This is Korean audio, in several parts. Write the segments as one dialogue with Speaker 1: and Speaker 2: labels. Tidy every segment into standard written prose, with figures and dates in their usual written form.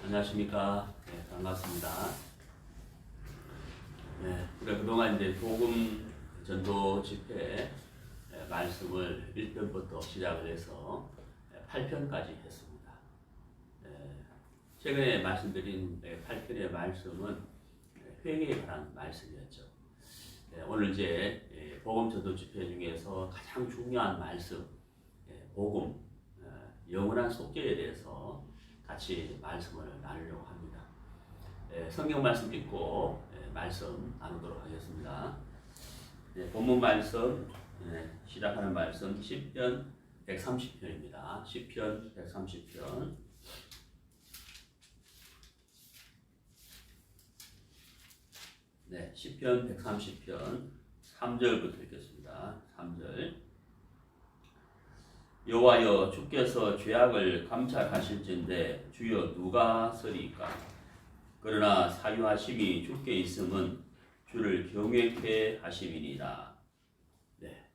Speaker 1: 안녕하십니까. 네, 반갑습니다. 네, 우리가 그동안 이제 복음 전도 집회 말씀을 1편부터 시작을 해서 8편까지 했습니다. 최근에 말씀드린 8편의 말씀은 회개에 관한 말씀이었죠. 오늘 이제 복음 전도 집회 중에서 가장 중요한 말씀, 복음, 영원한 속죄에 대해서 같이 말씀을 나누려고 합니다. 성경 말씀 읽고 말씀 나누도록 하겠습니다. 본문 말씀 시작하는 말씀 10편 130편입니다. 10편 130편 네, 10편 130편 3절부터 읽겠습니다. 3절 여호와여 주께서 죄악을 감찰하실진대 주여 누가 서리이까? 그러나 사유하심이 주께 있음은 주를 경외케 하심이니라. 네.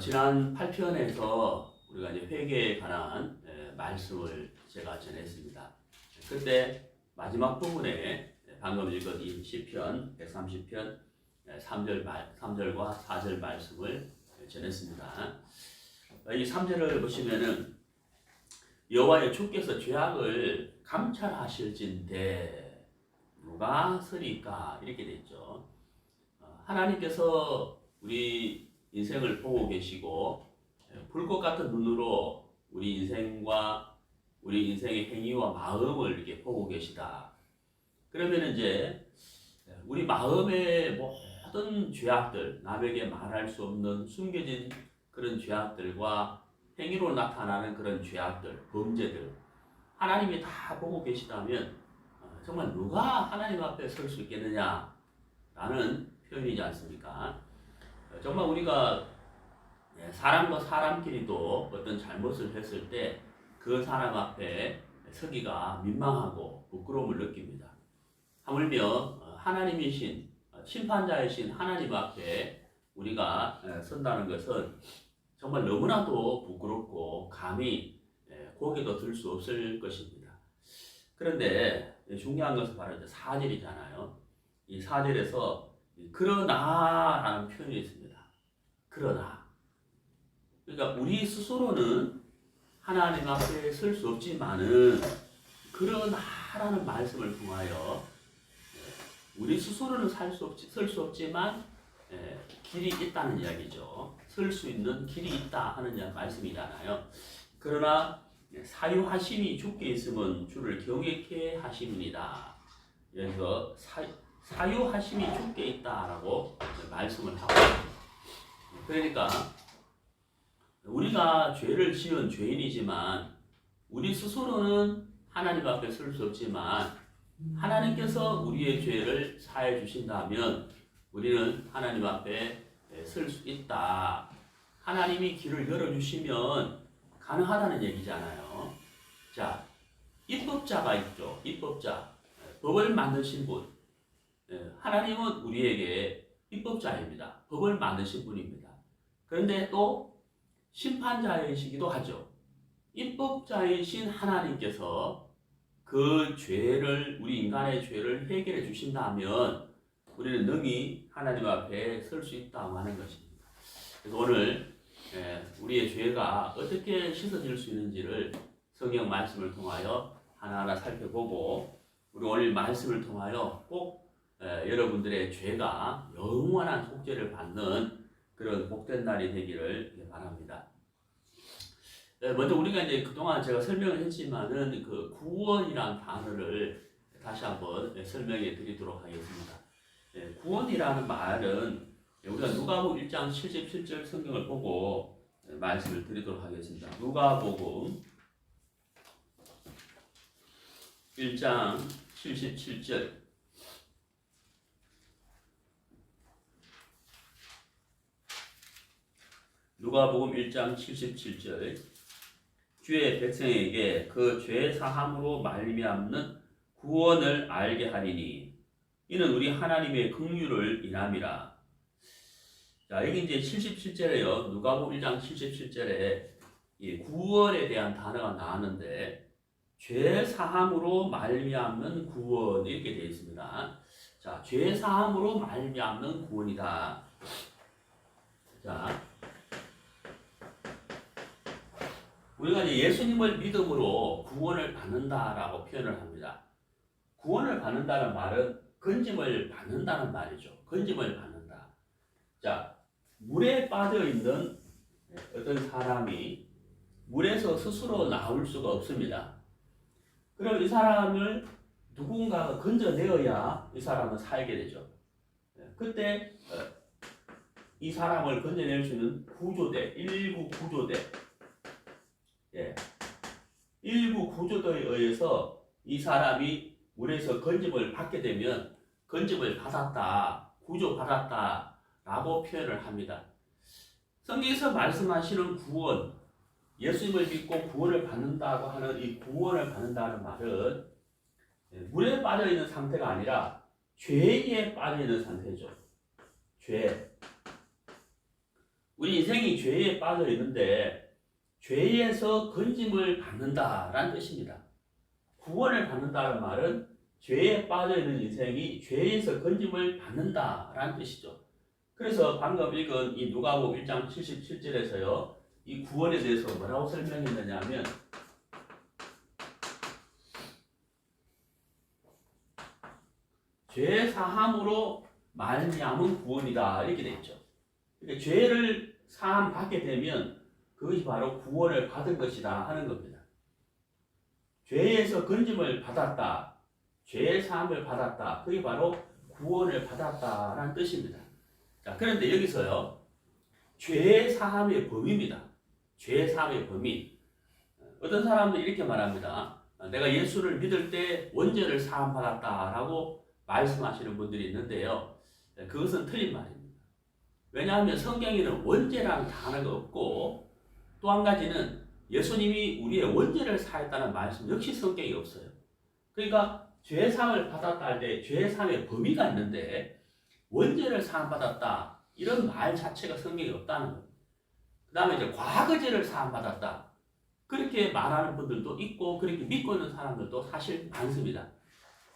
Speaker 1: 지난 8편에서 우리가 이제 회개에 관한 말씀을 제가 전했습니다. 그때 마지막 부분에 방금 읽은 이 시편 130편 3절과 4절 말씀을 전했습니다. 이 3절을 보시면은 여호와의 주께서 죄악을 감찰하실진대 누가 서리까 이렇게 돼 있죠. 하나님께서 우리 인생을 보고 계시고 불꽃 같은 눈으로 우리 인생과 우리 인생의 행위와 마음을 이렇게 보고 계시다. 그러면 이제 우리 마음의 모든 죄악들, 남에게 말할 수 없는 숨겨진 그런 죄악들과 행위로 나타나는 그런 죄악들, 범죄들 하나님이 다 보고 계시다면 정말 누가 하나님 앞에 설 수 있겠느냐라는 표현이지 않습니까? 정말 우리가 사람과 사람끼리도 어떤 잘못을 했을 때 그 사람 앞에 서기가 민망하고 부끄러움을 느낍니다. 하물며 하나님이신 심판자이신 하나님 앞에 우리가 선다는 것은 정말 너무나도 부끄럽고 감히 고개도 들 수 없을 것입니다. 그런데 중요한 것은 바로 이제 4절이잖아요. 이 4절에서 그러나라는 표현이 있습니다. 그러나. 그러니까 우리 스스로는 하나님 앞에 설 수 없지만은 그러나라는 말씀을 통하여 우리 스스로는 설 수 없지만 길이 있다는 이야기죠. 설 수 있는 길이 있다 하는 말씀이잖아요. 그러나 사유하심이 주께 있으면 주를 경외케 하심이니라. 여기서 사유하심이 주께 있다라고 말씀을 하고 있습니다. 그러니까 우리가 죄를 지은 죄인이지만 우리 스스로는 하나님 앞에 설 수 없지만 하나님께서 우리의 죄를 사해 주신다면 우리는 하나님 앞에 설 수 있다. 하나님이 길을 열어주시면 가능하다는 얘기잖아요. 자, 입법자가 있죠. 입법자. 법을 만드신 분. 하나님은 우리에게 입법자입니다. 법을 만드신 분입니다. 그런데 또 심판자이시기도 하죠. 입법자이신 하나님께서 그 죄를, 우리 인간의 죄를 해결해 주신다면 우리는 능히 하나님 앞에 설 수 있다고 하는 것입니다. 그래서 오늘 우리의 죄가 어떻게 씻어질 수 있는지를 성경 말씀을 통하여 하나하나 살펴보고 우리 오늘 말씀을 통하여 꼭 여러분들의 죄가 영원한 속죄를 받는 그런 복된 날이 되기를 바랍니다. 먼저 우리가 이제 그동안 제가 설명을 했지만은 그 구원이란 단어를 다시 한번 설명해 드리도록 하겠습니다. 구원이라는 말은 우리가 누가복음 1장 77절 성경을 보고 말씀을 드리도록 하겠습니다. 누가복음 1장 77절 누가복음 1장 77절 주의 백성에게 그 죄 사함으로 말미암는 구원을 알게 하리니 이는 우리 하나님의 긍휼을 인함이라. 자, 여기 이제 77절에요. 누가복음 1장 77절에 이 구원에 대한 단어가 나왔는데 죄 사함으로 말미암는 구원 이렇게 되어 있습니다. 자, 죄 사함으로 말미암는 구원이다. 자, 우리가 이제 예수님을 믿음으로 구원을 받는다라고 표현을 합니다. 구원을 받는다는 말은 건짐을 받는다는 말이죠. 건짐을 받는다. 자, 물에 빠져 있는 어떤 사람이 물에서 스스로 나올 수가 없습니다. 그럼 이 사람을 누군가가 건져내어야 이 사람은 살게 되죠. 그때 이 사람을 건져낼 수 있는 구조대, 일부 구조대, 1부 구조대에 의해서 이 사람이 물에서 건짐을 받게 되면 건짐을 받았다, 구조받았다 라고 표현을 합니다. 성경에서 말씀하시는 구원, 예수님을 믿고 구원을 받는다고 하는 이 구원을 받는다는 말은 물에 빠져있는 상태가 아니라 죄에 빠져있는 상태죠. 죄. 우리 인생이 죄에 빠져있는데 죄에서 건짐을 받는다라는 뜻입니다. 구원을 받는다는 말은 죄에 빠져있는 인생이 죄에서 건짐을 받는다라는 뜻이죠. 그래서 방금 읽은 이 누가복음 1장 77절에서요. 이 구원에 대해서 뭐라고 설명했느냐 하면 죄 사함으로 말미암은 구원이다 이렇게 돼 있죠. 그러니까 죄를 사함 받게 되면 그것이 바로 구원을 받은 것이다 하는 겁니다. 죄에서 건짐을 받았다, 죄의 사함을 받았다, 그게 바로 구원을 받았다라는 뜻입니다. 자, 그런데 여기서요, 죄의 사함의 범위입니다. 죄의 사함의 범위. 어떤 사람들이 이렇게 말합니다. 내가 예수를 믿을 때 원죄를 사함 받았다라고 말씀하시는 분들이 있는데요. 그것은 틀린 말입니다. 왜냐하면 성경에는 원죄라는 단어가 없고 또 한 가지는 예수님이 우리의 원죄를 사했다는 말씀 역시 성경에 없어요. 그러니까 죄 사함을 받았다 할 때 죄 사함의 범위가 있는데 원죄를 사함 받았다 이런 말 자체가 성경에 없다는 겁니다. 그 다음에 이제 과거죄를 사함 받았다 그렇게 말하는 분들도 있고 그렇게 믿고 있는 사람들도 사실 많습니다.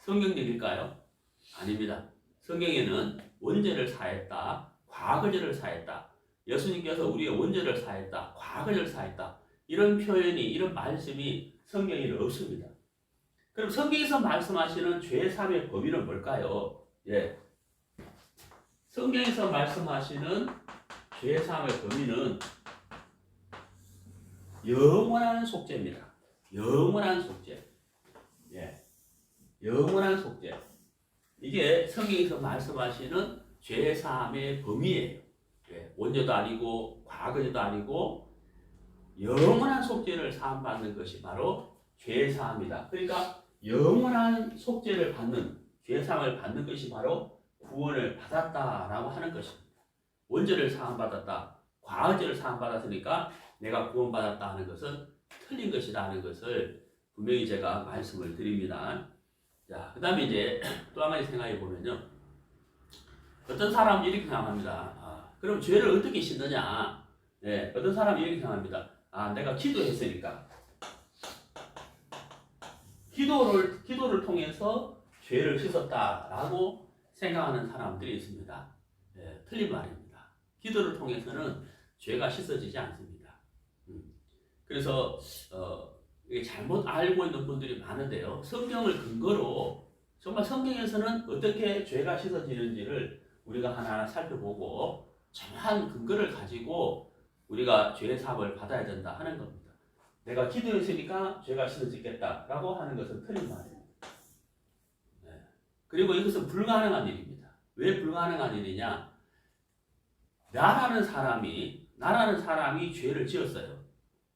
Speaker 1: 성경적일까요? 아닙니다. 성경에는 원죄를 사했다, 과거죄를 사했다, 예수님께서 우리의 원죄를 사했다, 과거죄를 사했다 이런 표현이 이런 말씀이 성경에는 없습니다. 그럼 성경에서 말씀하시는 죄 사함의 범위는 뭘까요? 성경에서 말씀하시는 죄 사함의 범위는 영원한 속죄입니다. 영원한 속죄. 영원한 속죄. 이게 성경에서 말씀하시는 죄 사함의 범위예요. 원죄도 아니고 과거죄도 아니고 영원한 속죄를 사함받는 것이 바로 죄 사함이다. 그러니까 영원한 속죄를 받는 죄 사함을 받는 것이 바로 구원을 받았다라고 하는 것입니다. 원죄를 사함받았다, 과거죄를 사함받았으니까 내가 구원받았다 하는 것은 틀린 것이다 하는 것을 분명히 제가 말씀을 드립니다. 자, 그 다음에 이제 또 한 가지 생각해 보면요. 어떤 사람은 이렇게 생각합니다. 그럼 죄를 어떻게 씻느냐? 어떤 사람은 이렇게 생각합니다. 내가 기도했으니까. 기도를 통해서 죄를 씻었다라고 생각하는 사람들이 있습니다. 틀린 말입니다. 기도를 통해서는 죄가 씻어지지 않습니다. 그래서 잘못 알고 있는 분들이 많은데요. 성경을 근거로 정말 성경에서는 어떻게 죄가 씻어지는지를 우리가 하나하나 살펴보고 정확한 근거를 가지고 우리가 죄의 사함을 받아야 된다 하는 겁니다. 내가 기도했으니까 죄가 씻어지겠다라고 하는 것은 틀린 말입니다. 그리고 이것은 불가능한 일입니다. 왜 불가능한 일이냐? 나라는 사람이 죄를 지었어요.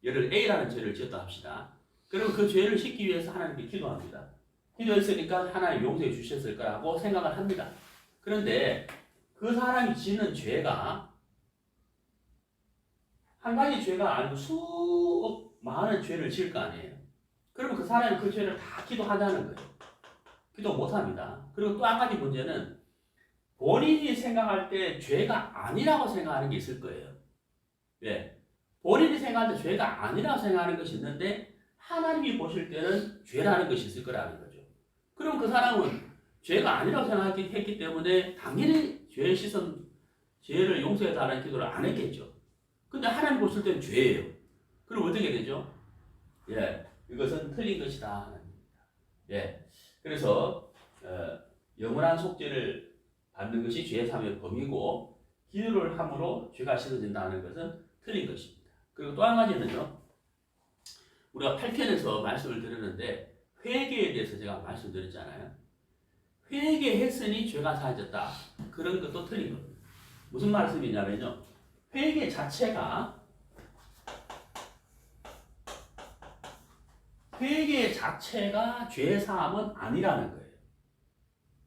Speaker 1: 예를 A라는 죄를 지었다 합시다. 그럼 그 죄를 씻기 위해서 하나님께 기도합니다. 기도했으니까 하나님 용서해 주셨을 거라고 생각을 합니다. 그런데 그 사람이 짓는 죄가 한 가지 죄가 아니고 수억 많은 죄를 지을 거 아니에요. 그러면 그 사람이 그 죄를 다 기도하자는 거예요. 기도 못합니다. 그리고 또 한 가지 문제는 본인이 생각할 때 죄가 아니라고 생각하는 게 있을 거예요. 본인이 생각할 때 죄가 아니라고 생각하는 것이 있는데 하나님이 보실 때는 죄라는 것이 있을 거라는 거죠. 그럼 그 사람은 죄가 아니라고 생각했기 때문에 당연히 죄의 시선, 죄를 용서해달라는 기도를 안 했겠죠. 근데 하나님 보실 때는 죄예요. 그럼 어떻게 되죠? 예, 이것은 틀린 것이다 하나님입니다. 예, 그래서 영원한 속죄를 받는 것이 죄 사함의 범위고 기도를 함으로 죄가 씻어진다는 것은 틀린 것입니다. 그리고 또 한 가지는요. 우리가 8편에서 말씀을 드렸는데 회개에 대해서 제가 말씀드렸잖아요. 회개했으니 죄가 사해졌다. 그런 것도 틀린 겁니다. 무슨 말씀이냐면요. 회개 자체가 죄 사함은 아니라는 거예요.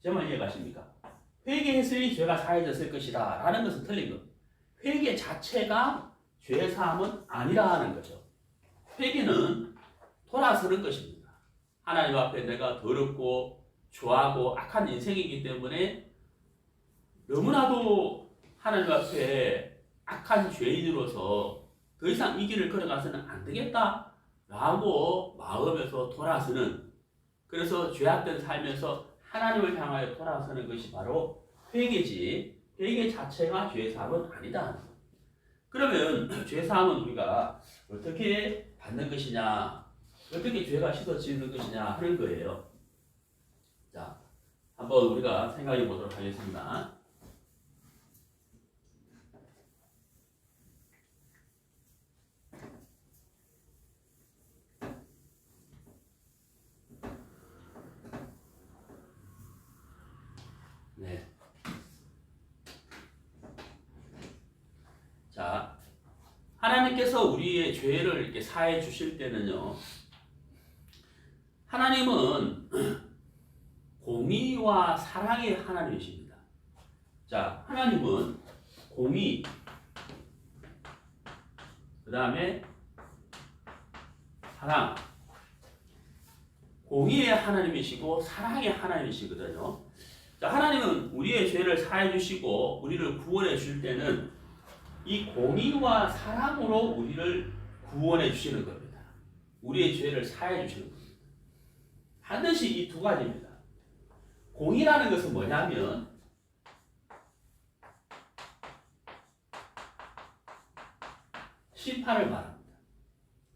Speaker 1: 제 말 이해가십니까? 회개했으니 죄가 사해졌을 것이다 라는 것은 틀린 겁니다. 회개 자체가 죄 사함은 아니라는 거죠. 회개는 돌아서는 것입니다. 하나님 앞에 내가 더럽고 좋아하고 악한 인생이기 때문에 너무나도 하나님 앞에 악한 죄인으로서 더 이상 이 길을 걸어가서는 안 되겠다 라고 마음에서 돌아서는, 그래서 죄악된 삶에서 하나님을 향하여 돌아서는 것이 바로 회개지, 회개 자체가 죄사함은 아니다. 그러면 죄사함은 우리가 어떻게 받는 것이냐, 어떻게 죄가 씻어지는 것이냐 하는 거예요. 자, 한번 우리가 생각해 보도록 하겠습니다. 네. 자, 하나님께서 우리의 죄를 이렇게 사해 주실 때는요, 하나님은 공의와 사랑의 하나님이십니다. 자, 하나님은 공의, 그 다음에 사랑, 공의의 하나님이시고 사랑의 하나님이시거든요. 자, 하나님은 우리의 죄를 사해 주시고 우리를 구원해 줄 때는 이 공의와 사랑으로 우리를 구원해 주시는 겁니다. 우리의 죄를 사해 주시는 겁니다. 반드시 이 두 가지입니다. 공의라는 것은 뭐냐면 심판을 말합니다.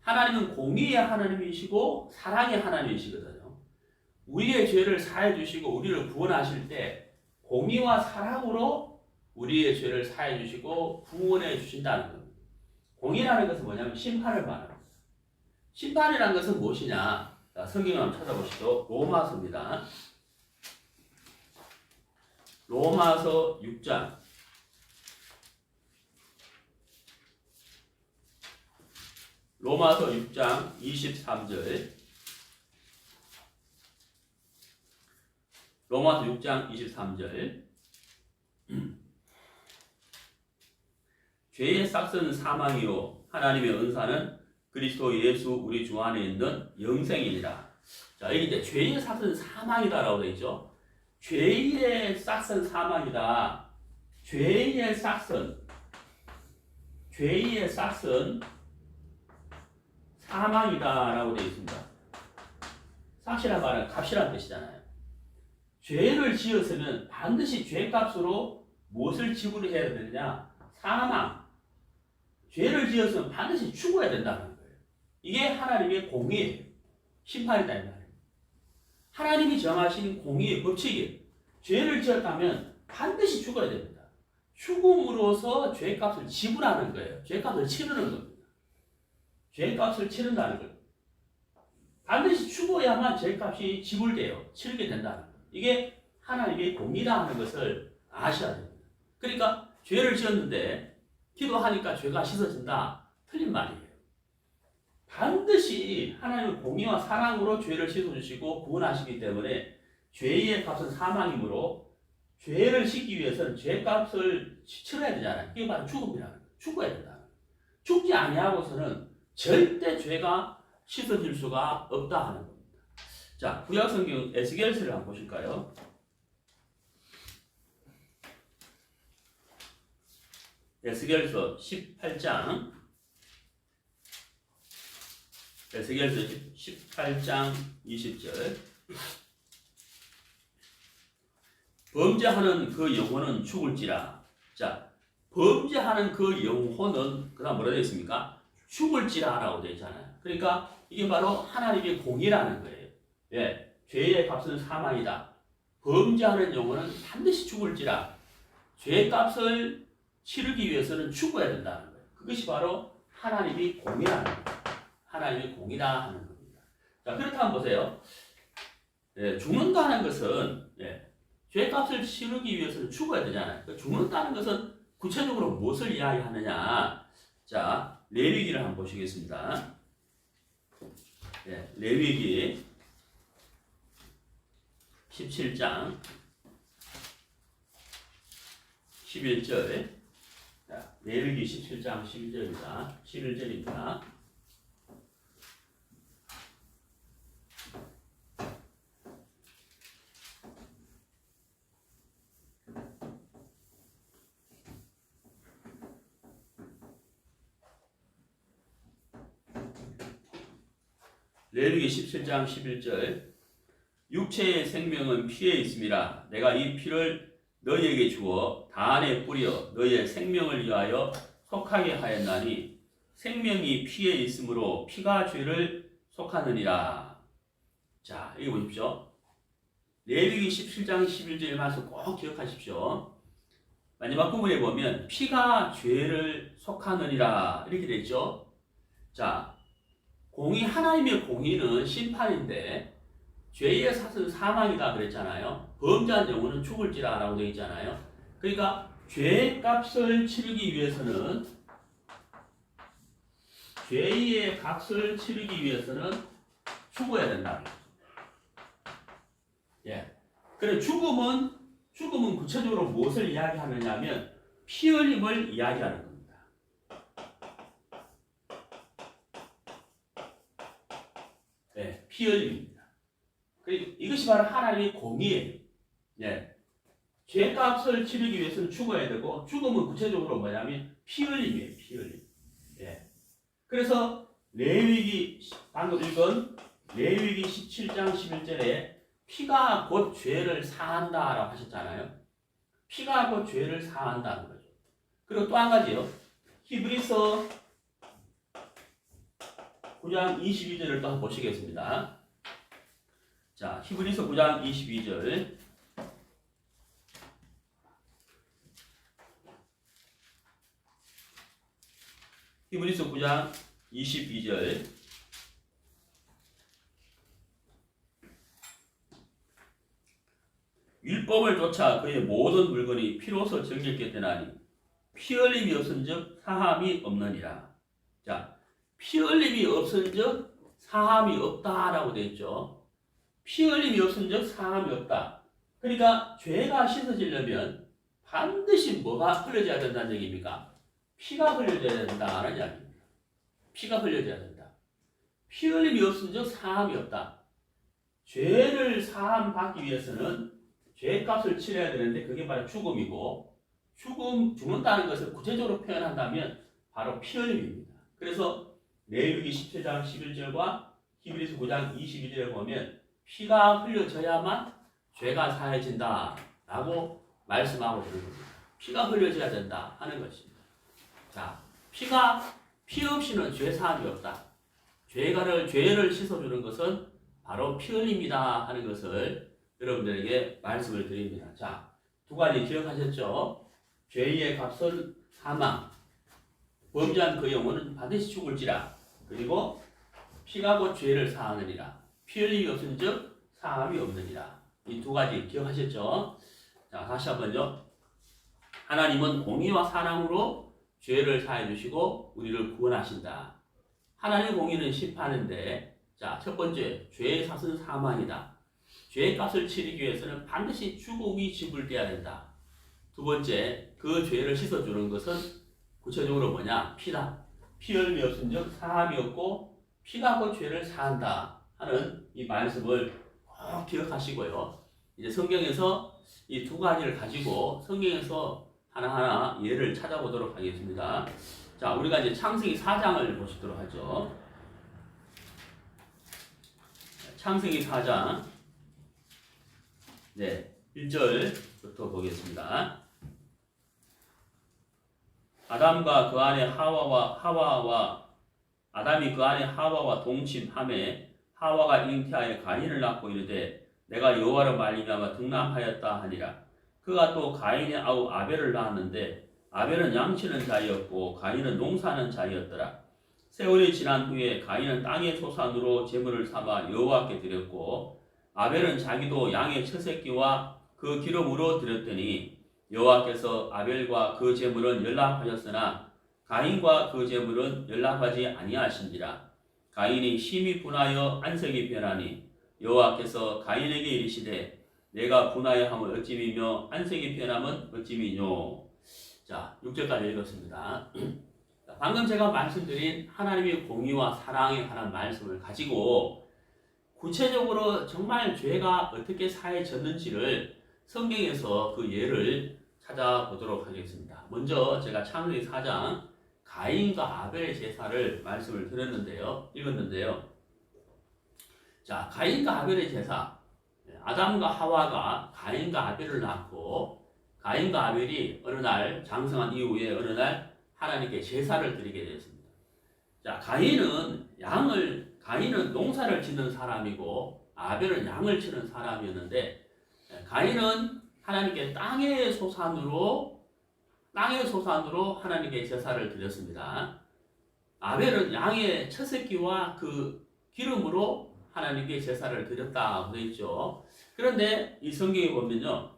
Speaker 1: 하나님은 공의의 하나님이시고 사랑의 하나님이시거든요. 우리의 죄를 사해 주시고 우리를 구원하실 때 공의와 사랑으로 우리의 죄를 사해 주시고 구원해 주신다는 겁니다. 공의라는 것은 뭐냐면 심판을 말합니다. 심판이라는 것은 무엇이냐? 자, 성경을 한번 찾아보시죠. 로마서입니다. 로마서 6장. 로마서 6장 23절. 로마서 6장 23절. 죄의 싹은 사망이요 하나님의 은사는 그리스도 예수 우리 주 안에 있는 영생이니라. 자, 여기 이제 죄의 싹은 사망이다라고 되어 있죠. 죄의 싹은 사망이다. 죄의 싹은 사망이다라고 되어 있습니다. 싹이란 말은 값이란 뜻이잖아요. 죄를 지었으면 반드시 죄값으로 무엇을 지불해야 되느냐? 사망. 죄를 지었으면 반드시 죽어야 된다는 거예요. 이게 하나님의 공의예요. 심판이다 이 말이에요. 하나님이 정하신 공의의 법칙이에요. 죄를 지었다면 반드시 죽어야 됩니다. 죽음으로써 죄값을 지불하는 거예요. 죄값을 치르는 겁니다. 죄값을 치른다는 거예요. 반드시 죽어야만 죄값이 지불돼요. 치르게 된다는 거예요. 이게 하나님의 공의다 하는 것을 아셔야 됩니다. 그러니까 죄를 지었는데 기도하니까 죄가 씻어진다. 틀린 말이에요. 반드시 하나님의 공의와 사랑으로 죄를 씻어주시고 구원하시기 때문에 죄의 값은 사망이므로 죄를 씻기 위해서는 죄값을 치러야 되잖아요. 이게 바로 죽음이라는 거예요. 죽어야 된다. 죽지 아니하고서는 절대 죄가 씻어질 수가 없다 하는 겁니다. 자, 구약성경 에스겔서를 한번 보실까요? 에스겔서 18장 에스겔서 18장 20절. 범죄하는 그 영혼은 죽을지라. 자, 범죄하는 그 영혼은 그다음 뭐라 되어 있습니까? 죽을지라라고 되어 있잖아요. 그러니까 이게 바로 하나님의 공의라는 거예요. 예, 죄의 값은 사망이다. 범죄하는 영혼은 반드시 죽을지라. 죄의 값을 치르기 위해서는 죽어야 된다는 거예요. 그것이 바로 하나님이 공의라는 거예요. 하나님이 공의다 하는 겁니다. 자, 그렇다면 보세요. 예, 죽는다는 것은 죄의 값을 치르기 위해서는 죽어야 되잖아요. 그러니까 죽는다는 것은 구체적으로 무엇을 이야기하느냐? 자, 레위기를 한번 보시겠습니다. 레위기 17장 11절. 자, 레위기 17장 11절입니다. 11절입니다. 레위기 17장 11절. 육체의 생명은 피에 있음이라. 내가 이 피를 너희에게 주어 단에 뿌려 너희의 생명을 위하여 속하게 하였나니 생명이 피에 있으므로 피가 죄를 속하느니라. 자, 이거 보십시오. 레위기 17장 11절 말씀 꼭 기억하십시오. 마지막 부분에 보면 피가 죄를 속하느니라 이렇게 되어 있죠. 자, 하나님의 공의는 심판인데 죄의 삭은 사망이다 그랬잖아요. 범죄한 영혼은 죽을지라 라고 되어 있잖아요. 그러니까 죄의 값을 치르기 위해서는 죄의 값을 치르기 위해서는 죽어야 된다. 예. 그래 죽음은 구체적으로 무엇을 이야기하느냐면 피 흘림을 이야기하는 겁니다. 피 흘림입니다. 그리고 이것이 바로 하나님의 공의예요. 죄값을 치르기 위해서는 죽어야 되고 죽음은 구체적으로 뭐냐면 피 흘림이에요. 피 흘림. 그래서 레위기 방금 읽은 레위기 17장 11절에 피가 곧 죄를 사한다라고 하셨잖아요. 피가 곧 죄를 사한다는 거죠. 그리고 또 한 가지요. 히브리서 9장 22절을 또 한번 보시겠습니다. 자, 히브리서 9장 22절. 히브리서 9장 22절. 율법을 쫓아 그의 모든 물건이 피로서 정결케 되나니 피 흘림이 없은즉 사함이 없느니라. 자, 피 흘림이 없은즉 사함이 없다라고 되어 있죠. 피 흘림이 없은즉 사함이 없다. 그러니까 죄가 씻어지려면 반드시 뭐가 흘려져야 된다는 얘기입니까? 피가 흘려져야 된다는 이야기입니다. 피가 흘려져야 된다. 피 흘림이 없은즉 사함이 없다. 죄를 사함 받기 위해서는 죄값을 치러야 되는데 그게 바로 죽음이고 죽는다는 것을 구체적으로 표현한다면 바로 피 흘림입니다. 그래서 레위기 17장 11절과 히브리서 9장 22절에 보면 피가 흘려져야만 죄가 사해진다 라고 말씀하고 있는 겁니다. 피가 흘려져야 된다 하는 것입니다. 자, 피 없이는 죄 사함이 없다. 죄를 씻어주는 것은 바로 피 흘림이다 하는 것을 여러분들에게 말씀을 드립니다. 자, 두 가지 기억하셨죠? 죄의 값은 사망, 범죄한 그 영혼은 반드시 죽을지라. 그리고 피가 곧 죄를 사하느니라. 피 흘림이 없은즉 사함이 없느니라. 이 두 가지 기억하셨죠? 자, 다시 한번요. 하나님은 공의와 사랑으로 죄를 사해 주시고 우리를 구원하신다. 하나님의 공의는 심판인데, 자, 첫 번째, 죄의 삭은 사망이다. 죄의 값을 치르기 위해서는 반드시 죽음이 지불돼야 된다. 두 번째, 그 죄를 씻어주는 것은 구체적으로 뭐냐? 피다. 피 흘림이 없은즉 사함이 없고 피가 곧 죄를 사한다 하는 이 말씀을 꼭 기억하시고요. 이제 성경에서 이 두 가지를 가지고 성경에서 하나하나 예를 찾아보도록 하겠습니다. 자, 우리가 이제 창세기 4장을 보시도록 하죠. 창세기 4장 1절부터 보겠습니다. 아담과 그 안에 아담이 그 안에 하와와 동침하매 하와가 잉태하여 가인을 낳고 이르되 내가 여호와로 말미암아 등남하였다 하니라. 그가 또 가인의 아우 아벨을 낳았는데 아벨은 양치는 자이었고 가인은 농사하는 자이었더라. 세월이 지난 후에 가인은 땅의 소산으로 제물을 삼아 여호와께 드렸고 아벨은 자기도 양의 첫새끼와 그 기름으로 드렸더니 여호와께서 아벨과 그 제물은 연락하셨으나 가인과 그 제물은 연락하지 아니하신지라. 가인이 심히 분하여 안색이 변하니 여호와께서 가인에게 이르시되 내가 분하여 함을 어찌미며 안색이 변함은 어찌미뇨. 자, 6절까지 읽었습니다. 방금 제가 말씀드린 하나님의 공의와 사랑에 관한 말씀을 가지고 구체적으로 정말 죄가 어떻게 사해졌는지를 성경에서 그 예를 찾아보도록 하겠습니다. 먼저 제가 창세기 4장 가인과 아벨의 제사를 말씀을 읽었는데요. 자, 가인과 아벨의 제사. 아담과 하와가 가인과 아벨을 낳고 가인과 아벨이 어느 날 장성한 이후에 어느 날 하나님께 제사를 드리게 되었습니다. 자, 가인은 농사를 짓는 사람이고 아벨은 양을 치는 사람이었는데 가인은 하나님께 땅의 소산으로 하나님께 제사를 드렸습니다. 아벨은 양의 첫새끼와 그 기름으로 하나님께 제사를 드렸다고 되어 있죠. 그런데 이 성경에 보면요,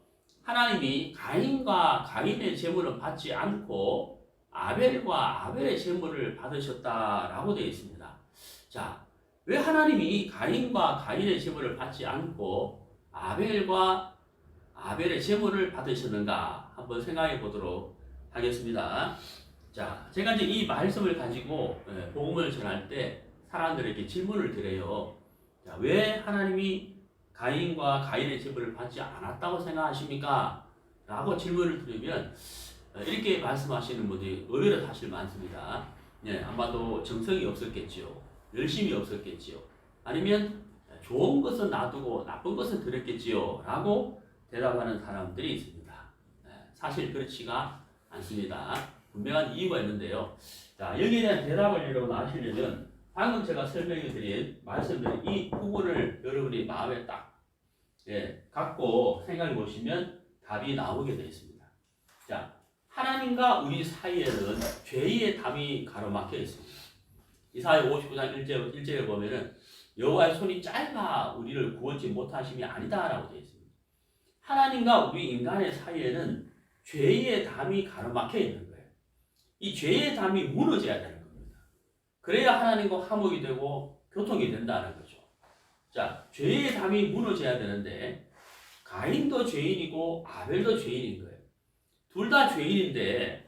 Speaker 1: 하나님이 가인과 가인의 제물을 받지 않고 아벨과 아벨의 제물을 받으셨다라고 되어 있습니다. 자, 왜 하나님이 가인과 가인의 제물을 받지 않고 아벨과 아벨의 제물을 받으셨는가 한번 생각해 보도록 하겠습니다. 자, 제가 이제 이 말씀을 가지고 복음을 전할 때 사람들에게 질문을 드려요. 자, 왜 하나님이 가인과 가인의 제물을 받지 않았다고 생각하십니까? 라고 질문을 드리면 이렇게 말씀하시는 분들이 의외로 사실 많습니다. 아마도 정성이 없었겠지요. 열심이 없었겠지요. 아니면 좋은 것은 놔두고 나쁜 것은 드렸겠지요. 라고 대답하는 사람들이 있습니다. 사실 그렇지가 않습니다. 분명한 이유가 있는데요. 자, 여기에 대한 대답을 여러분 아시려면 방금 제가 설명해 드린 말씀드린 이 부분을 여러분이 마음에 딱 갖고 생각해 보시면 답이 나오게 되어 있습니다. 자, 하나님과 우리 사이에는 죄의 담이 가로막혀 있습니다. 이사야 59장 1절에 보면은 여호와의 손이 짧아 우리를 구원치 못하심이 아니다라고 되어 있습니다. 하나님과 우리 인간의 사이에는 죄의 담이 가로막혀 있는 거예요. 이 죄의 담이 무너져야 되는 겁니다. 그래야 하나님과 화목이 되고 교통이 된다는 거죠. 자, 죄의 담이 무너져야 되는데 가인도 죄인이고 아벨도 죄인인 거예요. 둘 다 죄인인데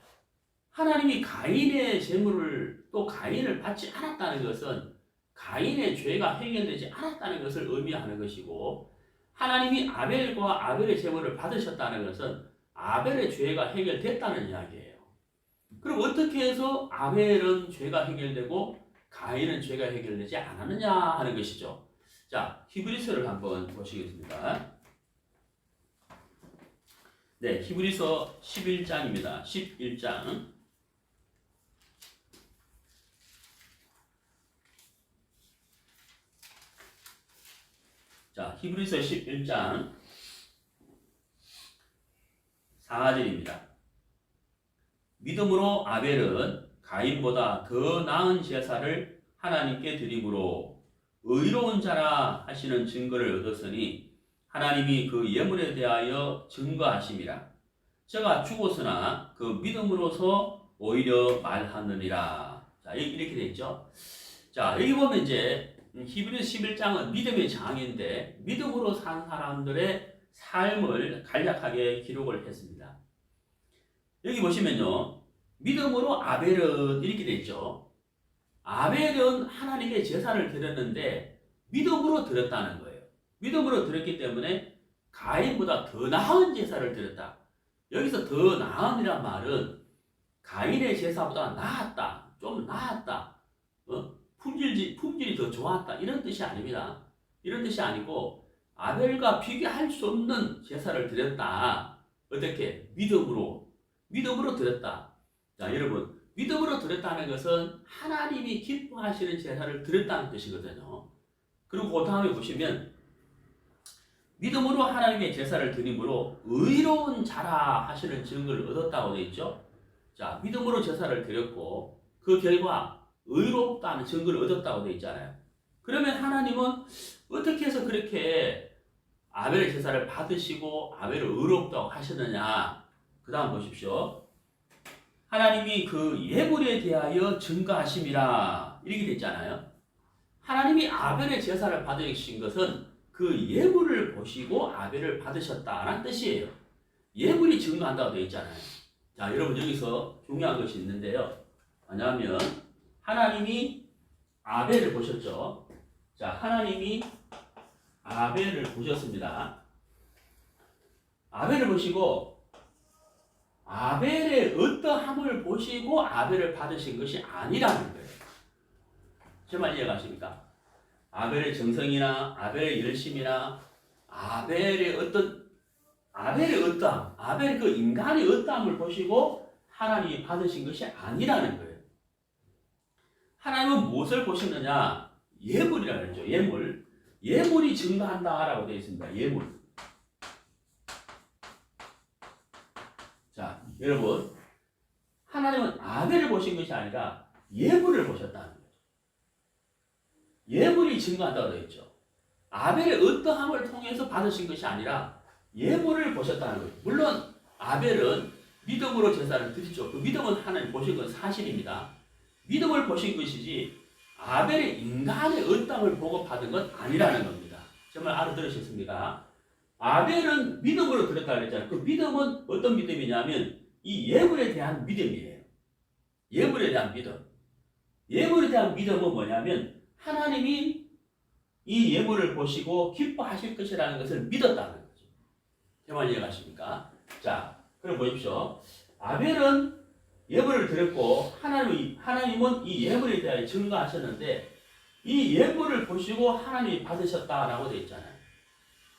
Speaker 1: 하나님이 가인의 제물을 또 가인을 받지 않았다는 것은 가인의 죄가 해결되지 않았다는 것을 의미하는 것이고 하나님이 아벨과 아벨의 제물을 받으셨다는 것은 아벨의 죄가 해결됐다는 이야기예요. 그럼 어떻게 해서 아벨은 죄가 해결되고 가인은 죄가 해결되지 않았느냐 하는 것이죠. 자, 히브리서를 한번 보시겠습니다. 히브리서 11장입니다. 11장. 자, 히브리서 11장 4절입니다. 믿음으로 아벨은 가인보다 더 나은 제사를 하나님께 드림으로 의로운 자라 하시는 증거를 얻었으니 하나님이 그 예물에 대하여 증거하심이라. 저가 죽었으나 그 믿음으로서 오히려 말하느니라. 자, 이렇게 되어 있죠. 자, 여기 보면 이제 히브리서 11장은 믿음의 장인데 믿음으로 산 사람들의 삶을 간략하게 기록을 했습니다. 여기 보시면요, 믿음으로 아벨은 이렇게 되어 있죠. 아벨은 하나님께 제사를 드렸는데 믿음으로 드렸다는 거예요. 믿음으로 드렸기 때문에 가인보다 더 나은 제사를 드렸다. 여기서 더 나은이란 말은 가인의 제사보다 나았다, 좀 나았다, 품질이 더 좋았다 이런 뜻이 아닙니다. 이런 뜻이 아니고 아벨과 비교할 수 없는 제사를 드렸다. 어떻게? 믿음으로 드렸다. 자, 여러분, 믿음으로 드렸다는 것은 하나님이 기뻐하시는 제사를 드렸다는 뜻이거든요. 그리고 그 다음에 보시면 믿음으로 하나님의 제사를 드림으로 의로운 자라 하시는 증거를 얻었다고 되어 있죠. 자, 믿음으로 제사를 드렸고 그 결과 의롭다는 증거를 얻었다고 되어 있잖아요. 그러면 하나님은 어떻게 해서 그렇게 아벨의 제사를 받으시고 아벨을 의롭다고 하시느냐. 그 다음 보십시오. 하나님이 그 예물에 대하여 증거하심이라 이렇게 됐잖아요. 하나님이 아벨의 제사를 받으신 것은 그 예물을 보시고 아벨을 받으셨다는 뜻이에요. 예물이 증거한다고 되어 있잖아요. 자, 여러분 여기서 중요한 것이 있는데요. 뭐냐면 하나님이 아벨을 보셨죠. 자, 하나님이 아벨을 보셨습니다. 아벨을 보시고 아벨의 어떠함을 보시고 아벨을 받으신 것이 아니라는 거예요. 제 말 이해가십니까? 아벨의 정성이나 아벨의 열심이나 아벨의 어떠함, 아벨의 그 인간의 어떠함을 보시고 하나님이 받으신 것이 아니라는 거예요. 하나님은 무엇을 보시느냐? 예물이라고 했죠. 예물이 증거한다라고 되어 있습니다. 예물. 자, 여러분, 하나님은 아벨을 보신 것이 아니라 예물을 보셨다는 거죠. 예물이 증거한다고 되어 있죠. 아벨의 어떠함을 통해서 받으신 것이 아니라 예물을 보셨다는 거죠. 물론 아벨은 믿음으로 제사를 드리죠. 그 믿음은 하나님 보신 건 사실입니다. 믿음을 보신 것이지 아벨의 인간의 어떠함을 보고 받은 건 아니라는 겁니다. 정말 알아들으셨습니까? 아벨은 믿음으로 드렸다 그랬잖아요. 그 믿음은 어떤 믿음이냐면 이 예물에 대한 믿음이에요. 예물에 대한 믿음. 예물에 대한 믿음은 뭐냐면 하나님이 이 예물을 보시고 기뻐하실 것이라는 것을 믿었다는 거죠. 제 말 이해가십니까? 자, 그럼 보십시오. 아벨은 예물을 드렸고 하나님은 이 예물에 대하여 증거하셨는데 이 예물을 보시고 하나님이 받으셨다라고 되어 있잖아요.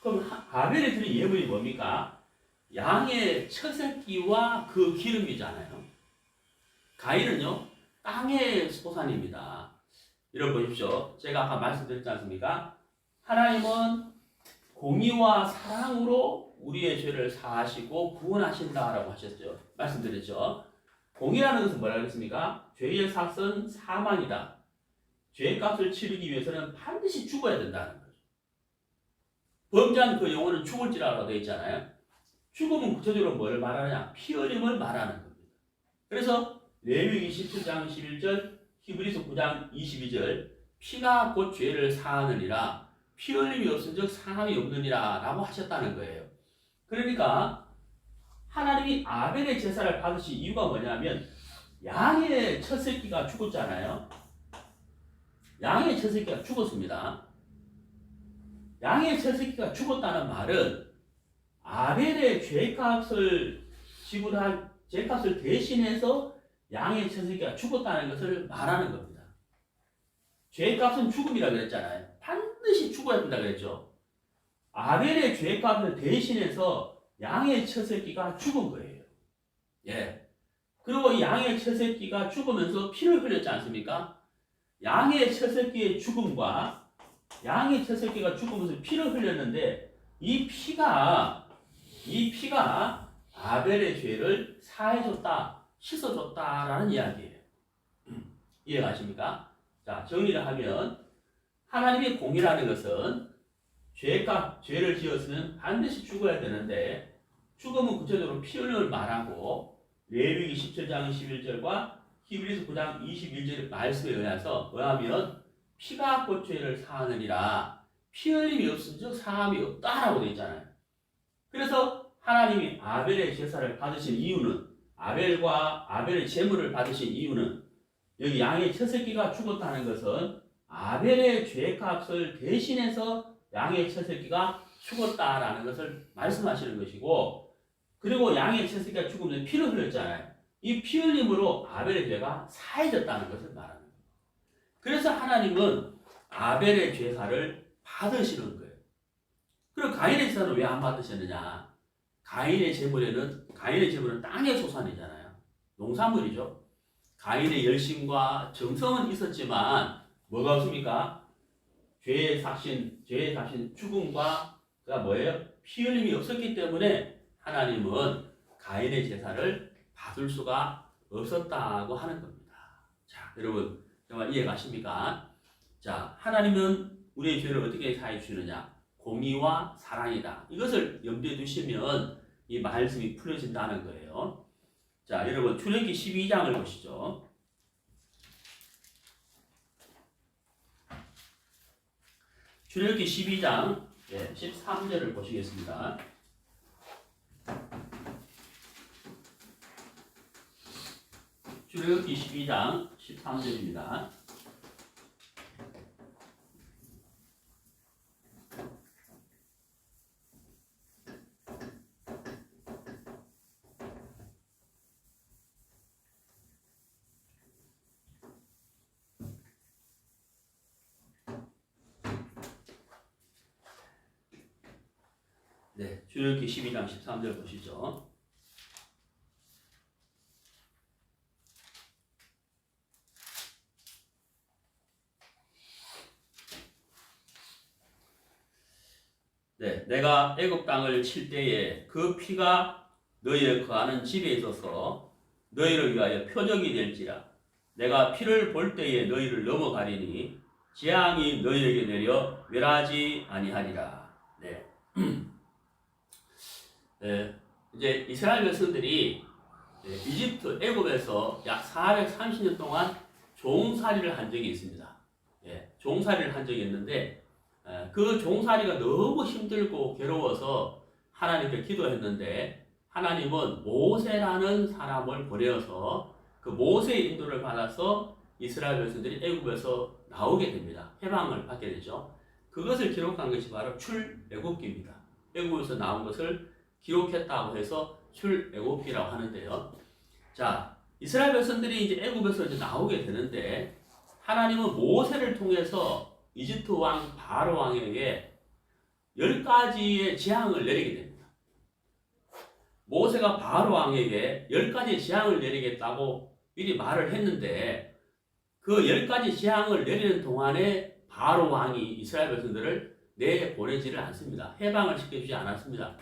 Speaker 1: 그럼 아벨이 드린 예물이 뭡니까? 양의 처새끼와 그 기름이잖아요. 가인은요, 땅의 소산입니다. 여러분 보십시오. 제가 아까 말씀드렸지 않습니까? 하나님은 공의와 사랑으로 우리의 죄를 사하시고 구원하신다라고 하셨죠. 말씀드렸죠. 공의라는 것은 뭐라고 했습니까? 죄의 삭은 사망이다. 죄의 값을 치르기 위해서는 반드시 죽어야 된다는 거죠. 범죄한 그 영혼은 죽을지라고 되어 있잖아요. 죽음은 구체적으로 뭘 말하느냐? 피 흘림을 말하는 겁니다. 그래서 레위기 17장 11절, 히브리서 9장 22절, 피가 곧 죄를 사하느니라, 피 흘림이 없은즉 사함이 없느니라 라고 하셨다는 거예요. 그러니까 하나님이 아벨의 제사를 받으신 이유가 뭐냐면 양의 첫 새끼가 죽었잖아요. 양의 첫 새끼가 죽었습니다. 양의 첫 새끼가 죽었다는 말은 아벨의 죄값을 지불할 죄값을 대신해서 양의 첫 새끼가 죽었다는 것을 말하는 겁니다. 죄값은 죽음이라고 그랬잖아요. 반드시 죽어야 된다고 그랬죠. 아벨의 죄값을 대신해서 양의 첫 새끼가 죽은 거예요. 예. 그리고 이 양의 첫 새끼가 죽으면서 피를 흘렸지 않습니까? 양의 첫 새끼의 죽음과 양의 첫 새끼가 죽으면서 피를 흘렸는데 이 피가 아벨의 죄를 사해줬다, 씻어줬다라는 이야기예요. 이해가십니까? 자, 정리를 하면 하나님의 공의라는 것은 죄를 지었으면 반드시 죽어야 되는데 죽음은 구체적으로 피 흘림을 말하고 레위기 17장 11절과 히브리서 9장 21절의 말씀에 의하면 피가 곧 죄를 사하느니라, 피 흘림이 없은즉 사함이 없다라고 되어 있잖아요. 그래서 하나님이 아벨의 제사를 받으신 이유는, 아벨의 제물을 받으신 이유는 여기 양의 첫 새끼가 죽었다는 것은 아벨의 죄값을 대신해서 양의 첫 새끼가 죽었다라는 것을 말씀하시는 것이고, 그리고 양의 첫 새끼가 죽으면서 피를 흘렸잖아요. 이 피 흘림으로 아벨의 죄가 사해졌다는 것을 말하는 거예요. 그래서 하나님은 아벨의 제사를 받으시는 거예요. 그럼 가인의 제사는 왜 안 받으셨느냐? 가인의 제물은 땅의 소산이잖아요. 농산물이죠. 가인의 열심과 정성은 있었지만 뭐가 없습니까? 죄의 삭신 죽음과 그가 뭐예요? 피 흘림이 없었기 때문에 하나님은 가인의 제사를 받을 수가 없었다고 하는 겁니다. 자, 여러분 정말 이해 가십니까? 자, 하나님은 우리의 죄를 어떻게 사해 주시느냐? 공의와 사랑이다. 이것을 염두에 두시면 이 말씀이 풀어진다는 거예요. 자, 여러분 출애굽기 12장을 보시죠. 출애굽기 12장 13절을 보시겠습니다. 출애굽기 12장 13절입니다. 네, 출애굽기 12장 13절 보시죠. 네, 내가 애굽 땅을 칠 때에 그 피가 너희의 거하는 집에 있어서 너희를 위하여 표적이 될지라. 내가 피를 볼 때에 너희를 넘어가리니 재앙이 너희에게 내려 멸하지 아니하리라. 네. 네, 이제 이스라엘 백성들이 이집트 애굽에서 약 430년 동안 종살이를 한 적이 있습니다. 종살이를 한 적이 있는데 그 종살이가 너무 힘들고 괴로워서 하나님께 기도했는데 하나님은 모세라는 사람을 보내어서 그 모세의 인도를 받아서 이스라엘 백성들이 애굽에서 나오게 됩니다. 해방을 받게 되죠. 그것을 기록한 것이 바로 출애굽기입니다. 애굽에서 나온 것을 기록했다고 해서 출애굽기라고 하는데요. 자, 이스라엘 백성들이 이제 애굽에서 이제 나오게 되는데 하나님은 모세를 통해서 이집트 왕 바로 왕에게 10가지의 재앙을 내리게 됩니다. 모세가 바로 왕에게 10가지의 재앙을 내리겠다고 미리 말을 했는데 그 10가지 재앙을 내리는 동안에 바로 왕이 이스라엘 백성들을 내보내지를 않습니다. 해방을 시켜주지 않았습니다.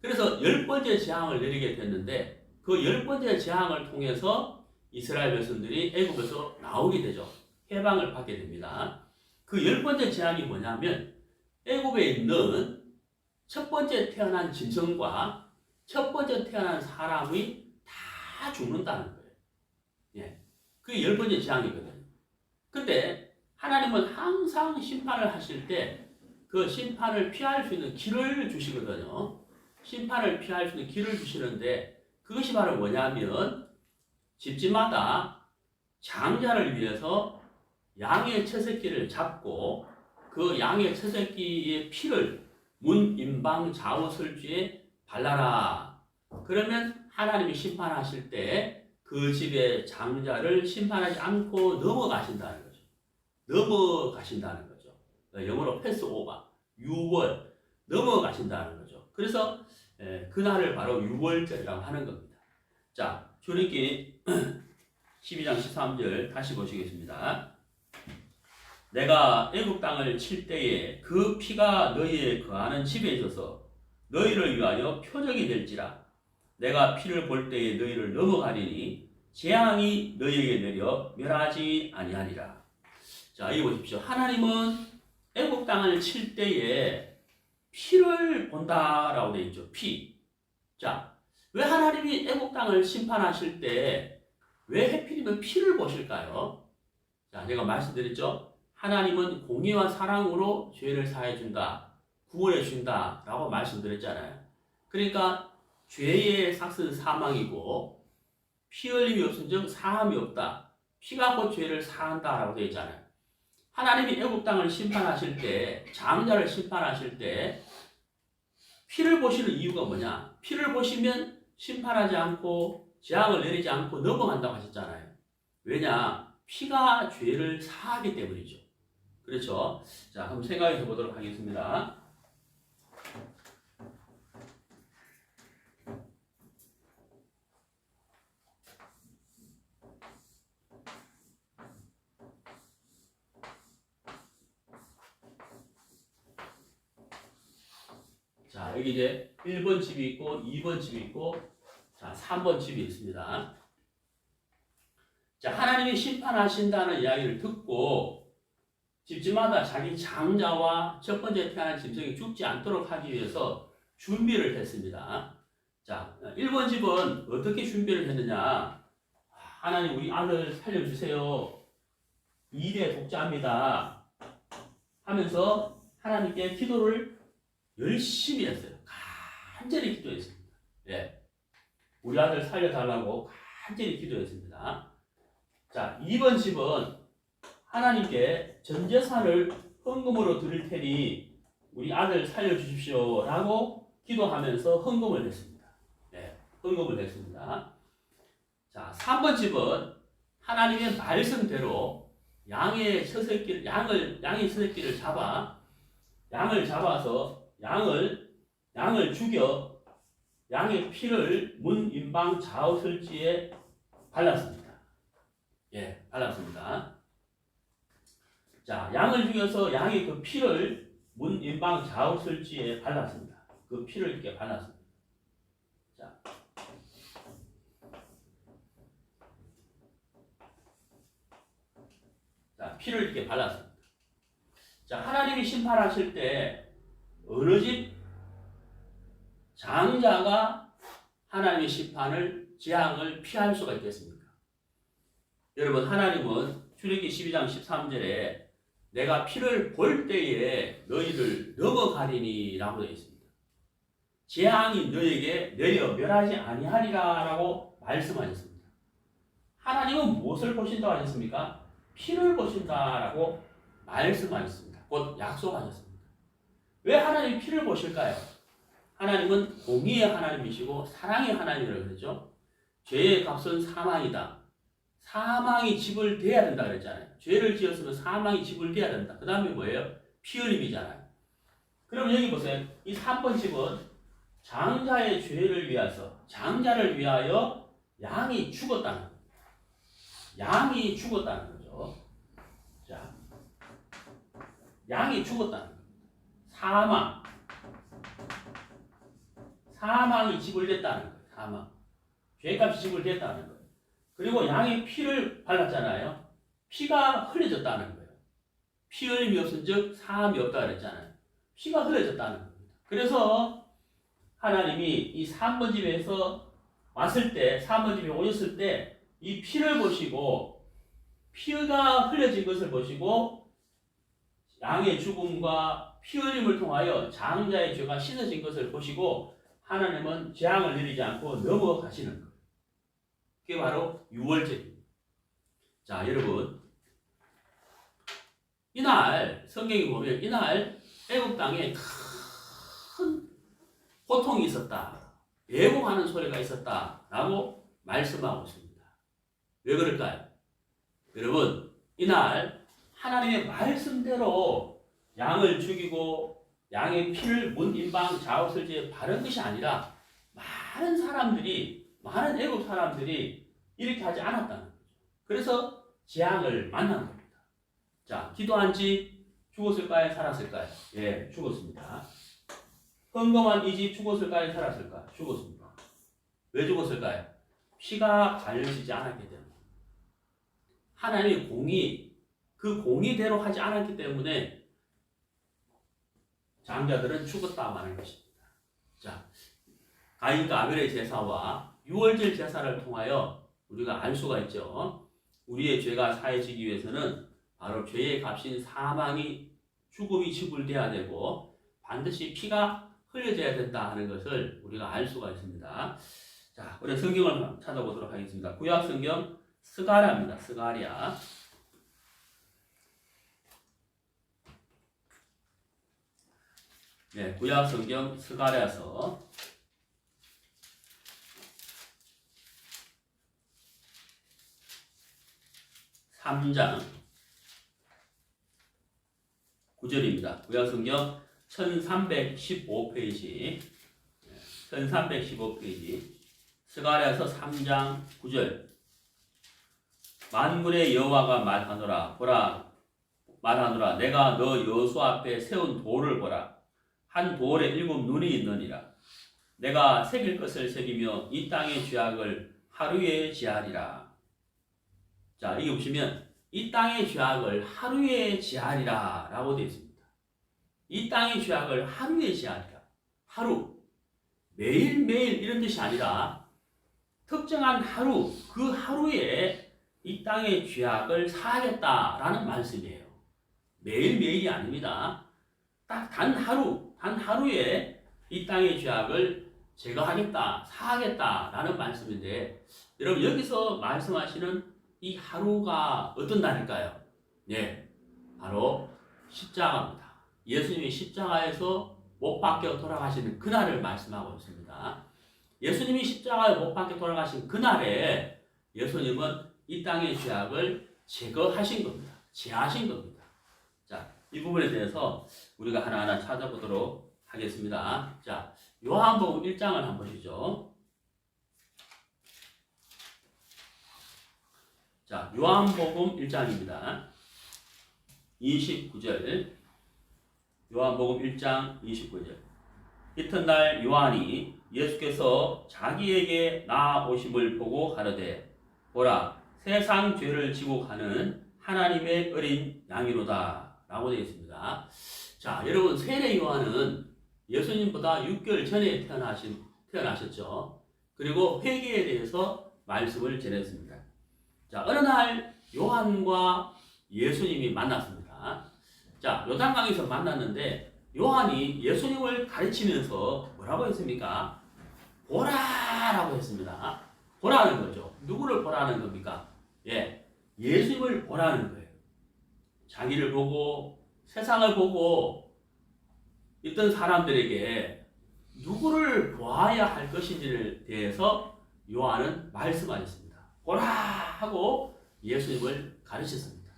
Speaker 1: 그래서 10번째 재앙을 내리게 됐는데 그 10번째 재앙을 통해서 이스라엘 백성들이 애굽에서 나오게 되죠. 해방을 받게 됩니다. 그 10번째 재앙이 뭐냐면 애굽에 있는 첫 번째 태어난 짐승과 첫 번째 태어난 사람이 다 죽는다는 거예요. 그게 10번째 재앙이거든요. 근데 하나님은 항상 심판을 하실 때 그 심판을 피할 수 있는 길을 주시거든요. 심판을 피할 수 있는 길을 주시는데 그것이 바로 뭐냐면 집집마다 장자를 위해서 양의 채새끼를 잡고 그 양의 채새끼의 피를 문 임방 좌우 설주에 발라라. 그러면 하나님이 심판하실 때 그 집의 장자를 심판하지 않고 넘어가신다는 거죠. 넘어가신다는 거죠. 영어로 패스 오버, 유월, 넘어가신다는 거죠. 그래서 그날을 바로 유월절이라고 하는 겁니다. 자, 출애굽기 12장 13절 다시 보시겠습니다. 내가 애굽 땅을 칠 때에 그 피가 너희의 거하는 집에 있어서 너희를 위하여 표적이 될지라. 내가 피를 볼 때에 너희를 넘어가리니 재앙이 너희에게 내려 멸하지 아니하리라. 자, 이 보십시오. 하나님은 애굽 땅을 칠 때에 피를 본다라고 되어 있죠. 피. 자, 왜 하나님이 애굽 땅을 심판하실 때 왜 하필이면 피를 보실까요? 자, 제가 말씀드렸죠. 하나님은 공의와 사랑으로 죄를 사해 준다, 구원해 준다라고 말씀드렸잖아요. 그러니까 죄의 삭은 사망이고 피 흘림이 없은즉 사함이 없다. 피가 곧 죄를 사한다라고 되어 있잖아요. 하나님이 애굽 땅을 심판하실 때, 장자를 심판하실 때 피를 보시는 이유가 뭐냐? 피를 보시면 심판하지 않고 재앙을 내리지 않고 넘어간다고 하셨잖아요. 왜냐? 피가 죄를 사하기 때문이죠. 그렇죠? 자, 한번 생각해 보도록 하겠습니다. 자, 여기 이제 1번 집이 있고 2번 집이 있고 자, 3번 집이 있습니다. 자, 하나님이 심판하신다는 이야기를 듣고 집집마다 자기 장자와 첫 번째 태어난 짐승이 죽지 않도록 하기 위해서 준비를 했습니다. 자, 1번 집은 어떻게 준비를 했느냐? 하나님 우리 아들 살려주세요. 2대 독자입니다. 하면서 하나님께 기도를 열심히 했어요. 간절히 기도했습니다. 예. 우리 아들 살려달라고 간절히 기도했습니다. 자, 2번 집은 하나님께 전 재산을 헌금으로 드릴 테니 우리 아들 살려주십시오 라고 기도하면서 헌금을 했습니다. 예, 헌금을 했습니다. 자, 3번 집은 하나님의 말씀대로 양의 처새끼를 잡아서 양을 죽여 양의 피를 문 임방 좌우설지에 발랐습니다. 예, 발랐습니다. 자, 양을 죽여서 양의 그 피를 문 임방 좌우설지에 발랐습니다. 그 피를 이렇게 발랐습니다. 자, 피를 이렇게 발랐습니다. 자, 하나님이 심판하실 때 어느 집 장자가 하나님의 심판을 재앙을 피할 수가 있겠습니까? 여러분, 하나님은 출애굽기 12장 13절에 내가 피를 볼 때에 너희를 넘어가리니 라고 되어 있습니다. 재앙이 너에게 내려 멸하지 아니하리라 라고 말씀하셨습니다. 하나님은 무엇을 보신다고 하셨습니까? 피를 보신다라고 말씀하셨습니다. 곧 약속하셨습니다. 왜 하나님이 피를 보실까요? 하나님은 공의의 하나님이시고 사랑의 하나님이라고 그러죠. 죄의 값은 사망이다. 사망이 지불돼야 된다 그랬잖아요. 죄를 지었으면 사망이 지불돼야 된다. 그 다음에 뭐예요? 피 흘림이잖아요. 그럼 여기 보세요. 이 3번 집은 장자의 죄를 위해서 장자를 위하여 양이 죽었다는 거예요. 양이 죽었다는 거죠. 자, 양이 죽었다는 거예요. 사망이 지불됐다는 거예요. 사망. 죄값이 지불됐다는 거예요. 그리고 양의 피를 발랐잖아요. 피가 흘려졌다는 거예요. 피 흘림이 없은즉 사함이 없다 그랬잖아요. 피가 흘려졌다는 겁니다. 그래서 하나님이 이 3번 집에서 왔을 때, 3번 집에 오셨을 때 이 피를 보시고 피가 흘려진 것을 보시고 양의 죽음과 피 흘림을 통하여 장자의 죄가 씻어진 것을 보시고 하나님은 재앙을 내리지 않고 넘어가시는 거예요. 그게 바로 유월절입니다. 자, 여러분, 이날 성경에 보면 이날 애굽 땅에 큰 고통이 있었다. 애곡하는 소리가 있었다라고 말씀하고 있습니다. 왜 그럴까요? 여러분, 이날 하나님의 말씀대로 양을 죽이고 양의 피를 문 임방 좌우설지에 바른 것이 아니라 많은 애국 사람들이 이렇게 하지 않았다는 거죠. 그래서 재앙을 만난 겁니다. 자, 기도한 지 죽었을까요? 살았을까요? 예, 죽었습니다. 헌금한 이 집 죽었을까요? 살았을까요? 죽었습니다. 왜 죽었을까요? 피가 갈려지지 않았기 때문에. 하나님의 그 공의대로 하지 않았기 때문에 장자들은 죽었다 말하는 것입니다. 자, 가인과 아벨의 제사와 유월절 제사를 통하여 우리가 알 수가 있죠. 우리의 죄가 사해지기 위해서는 바로 죄의 값인 죽음이 지불돼야 되고 반드시 피가 흘려져야 된다 하는 것을 우리가 알 수가 있습니다. 자, 우리 성경을 찾아보도록 하겠습니다. 구약 성경 스가랴입니다. 스가랴. 네, 구약 성경 스가랴서 3장 9절입니다. 구약성경 1315페이지 1315페이지 스가랴서 3장 9절 만군의 여호와가 말하노라 보라 말하노라 내가 너 여호수 앞에 세운 돌을 보라 한 돌에 7 눈이 있느니라 내가 새길 것을 새기며 이 땅의 죄악을 하루에 지하리라. 자, 여기 보시면 이 땅의 죄악을 하루에 지하리라 라고 되어 있습니다. 이 땅의 죄악을 하루에 지하리라. 하루, 매일매일 이런 뜻이 아니라 특정한 하루, 그 하루에 이 땅의 죄악을 사하겠다라는 말씀이에요. 매일매일이 아닙니다. 딱 단 하루에 이 땅의 죄악을 제거하겠다, 사하겠다라는 말씀인데 여러분 여기서 말씀하시는 이 하루가 어떤 날일까요? 네, 바로 십자가입니다. 예수님이 십자가에서 못 박혀 돌아가시는 그날을 말씀하고 있습니다. 예수님이 십자가에 못 박혀 돌아가신 그날에 예수님은 이 땅의 죄악을 제거하신 겁니다. 제하신 겁니다. 자, 이 부분에 대해서 우리가 하나하나 찾아보도록 하겠습니다. 자, 요한복음 1장을 한번 보시죠. 자, 요한복음 1장입니다. 29절. 요한복음 1장 29절. 이튿날 요한이 예수께서 자기에게 나아오심을 보고 가로되 보라 세상 죄를 지고 가는 하나님의 어린 양이로다 라고 되어 있습니다. 자, 여러분 세례 요한은 예수님보다 6개월 전에 태어나셨죠. 그리고 회개에 대해서 말씀을 전했습니다. 자, 어느 날 요한과 예수님이 만났습니다. 자, 요단강에서 만났는데 요한이 예수님을 가르치면서 뭐라고 했습니까? 보라라고 했습니다. 보라는 거죠. 누구를 보라는 겁니까? 예, 예수님을 보라는 거예요. 자기를 보고 세상을 보고 있던 사람들에게 누구를 보아야 할 것인지에 대해서 요한은 말씀하셨습니다. 보라 하고 예수님을 가르쳤습니다.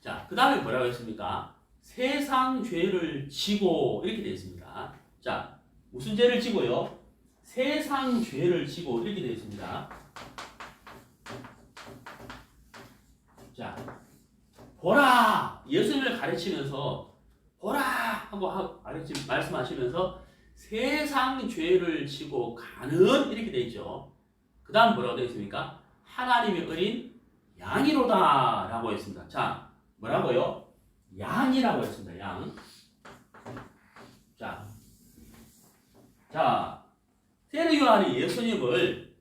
Speaker 1: 자, 그 다음에 뭐라고 했습니까? 세상 죄를 지고 이렇게 되어 있습니다. 자, 무슨 죄를 지고요? 세상 죄를 지고 이렇게 되어 있습니다. 자, 보라! 예수님을 가르치면서 보라! 하고 말씀하시면서 세상 죄를 지고 가는 이렇게 되어 있죠. 그 다음 뭐라고 되어 있습니까? 하나님의 어린 양이로다 라고 했습니다. 자, 뭐라고요? 양이라고 했습니다. 양. 자, 세례 요한이 예수님을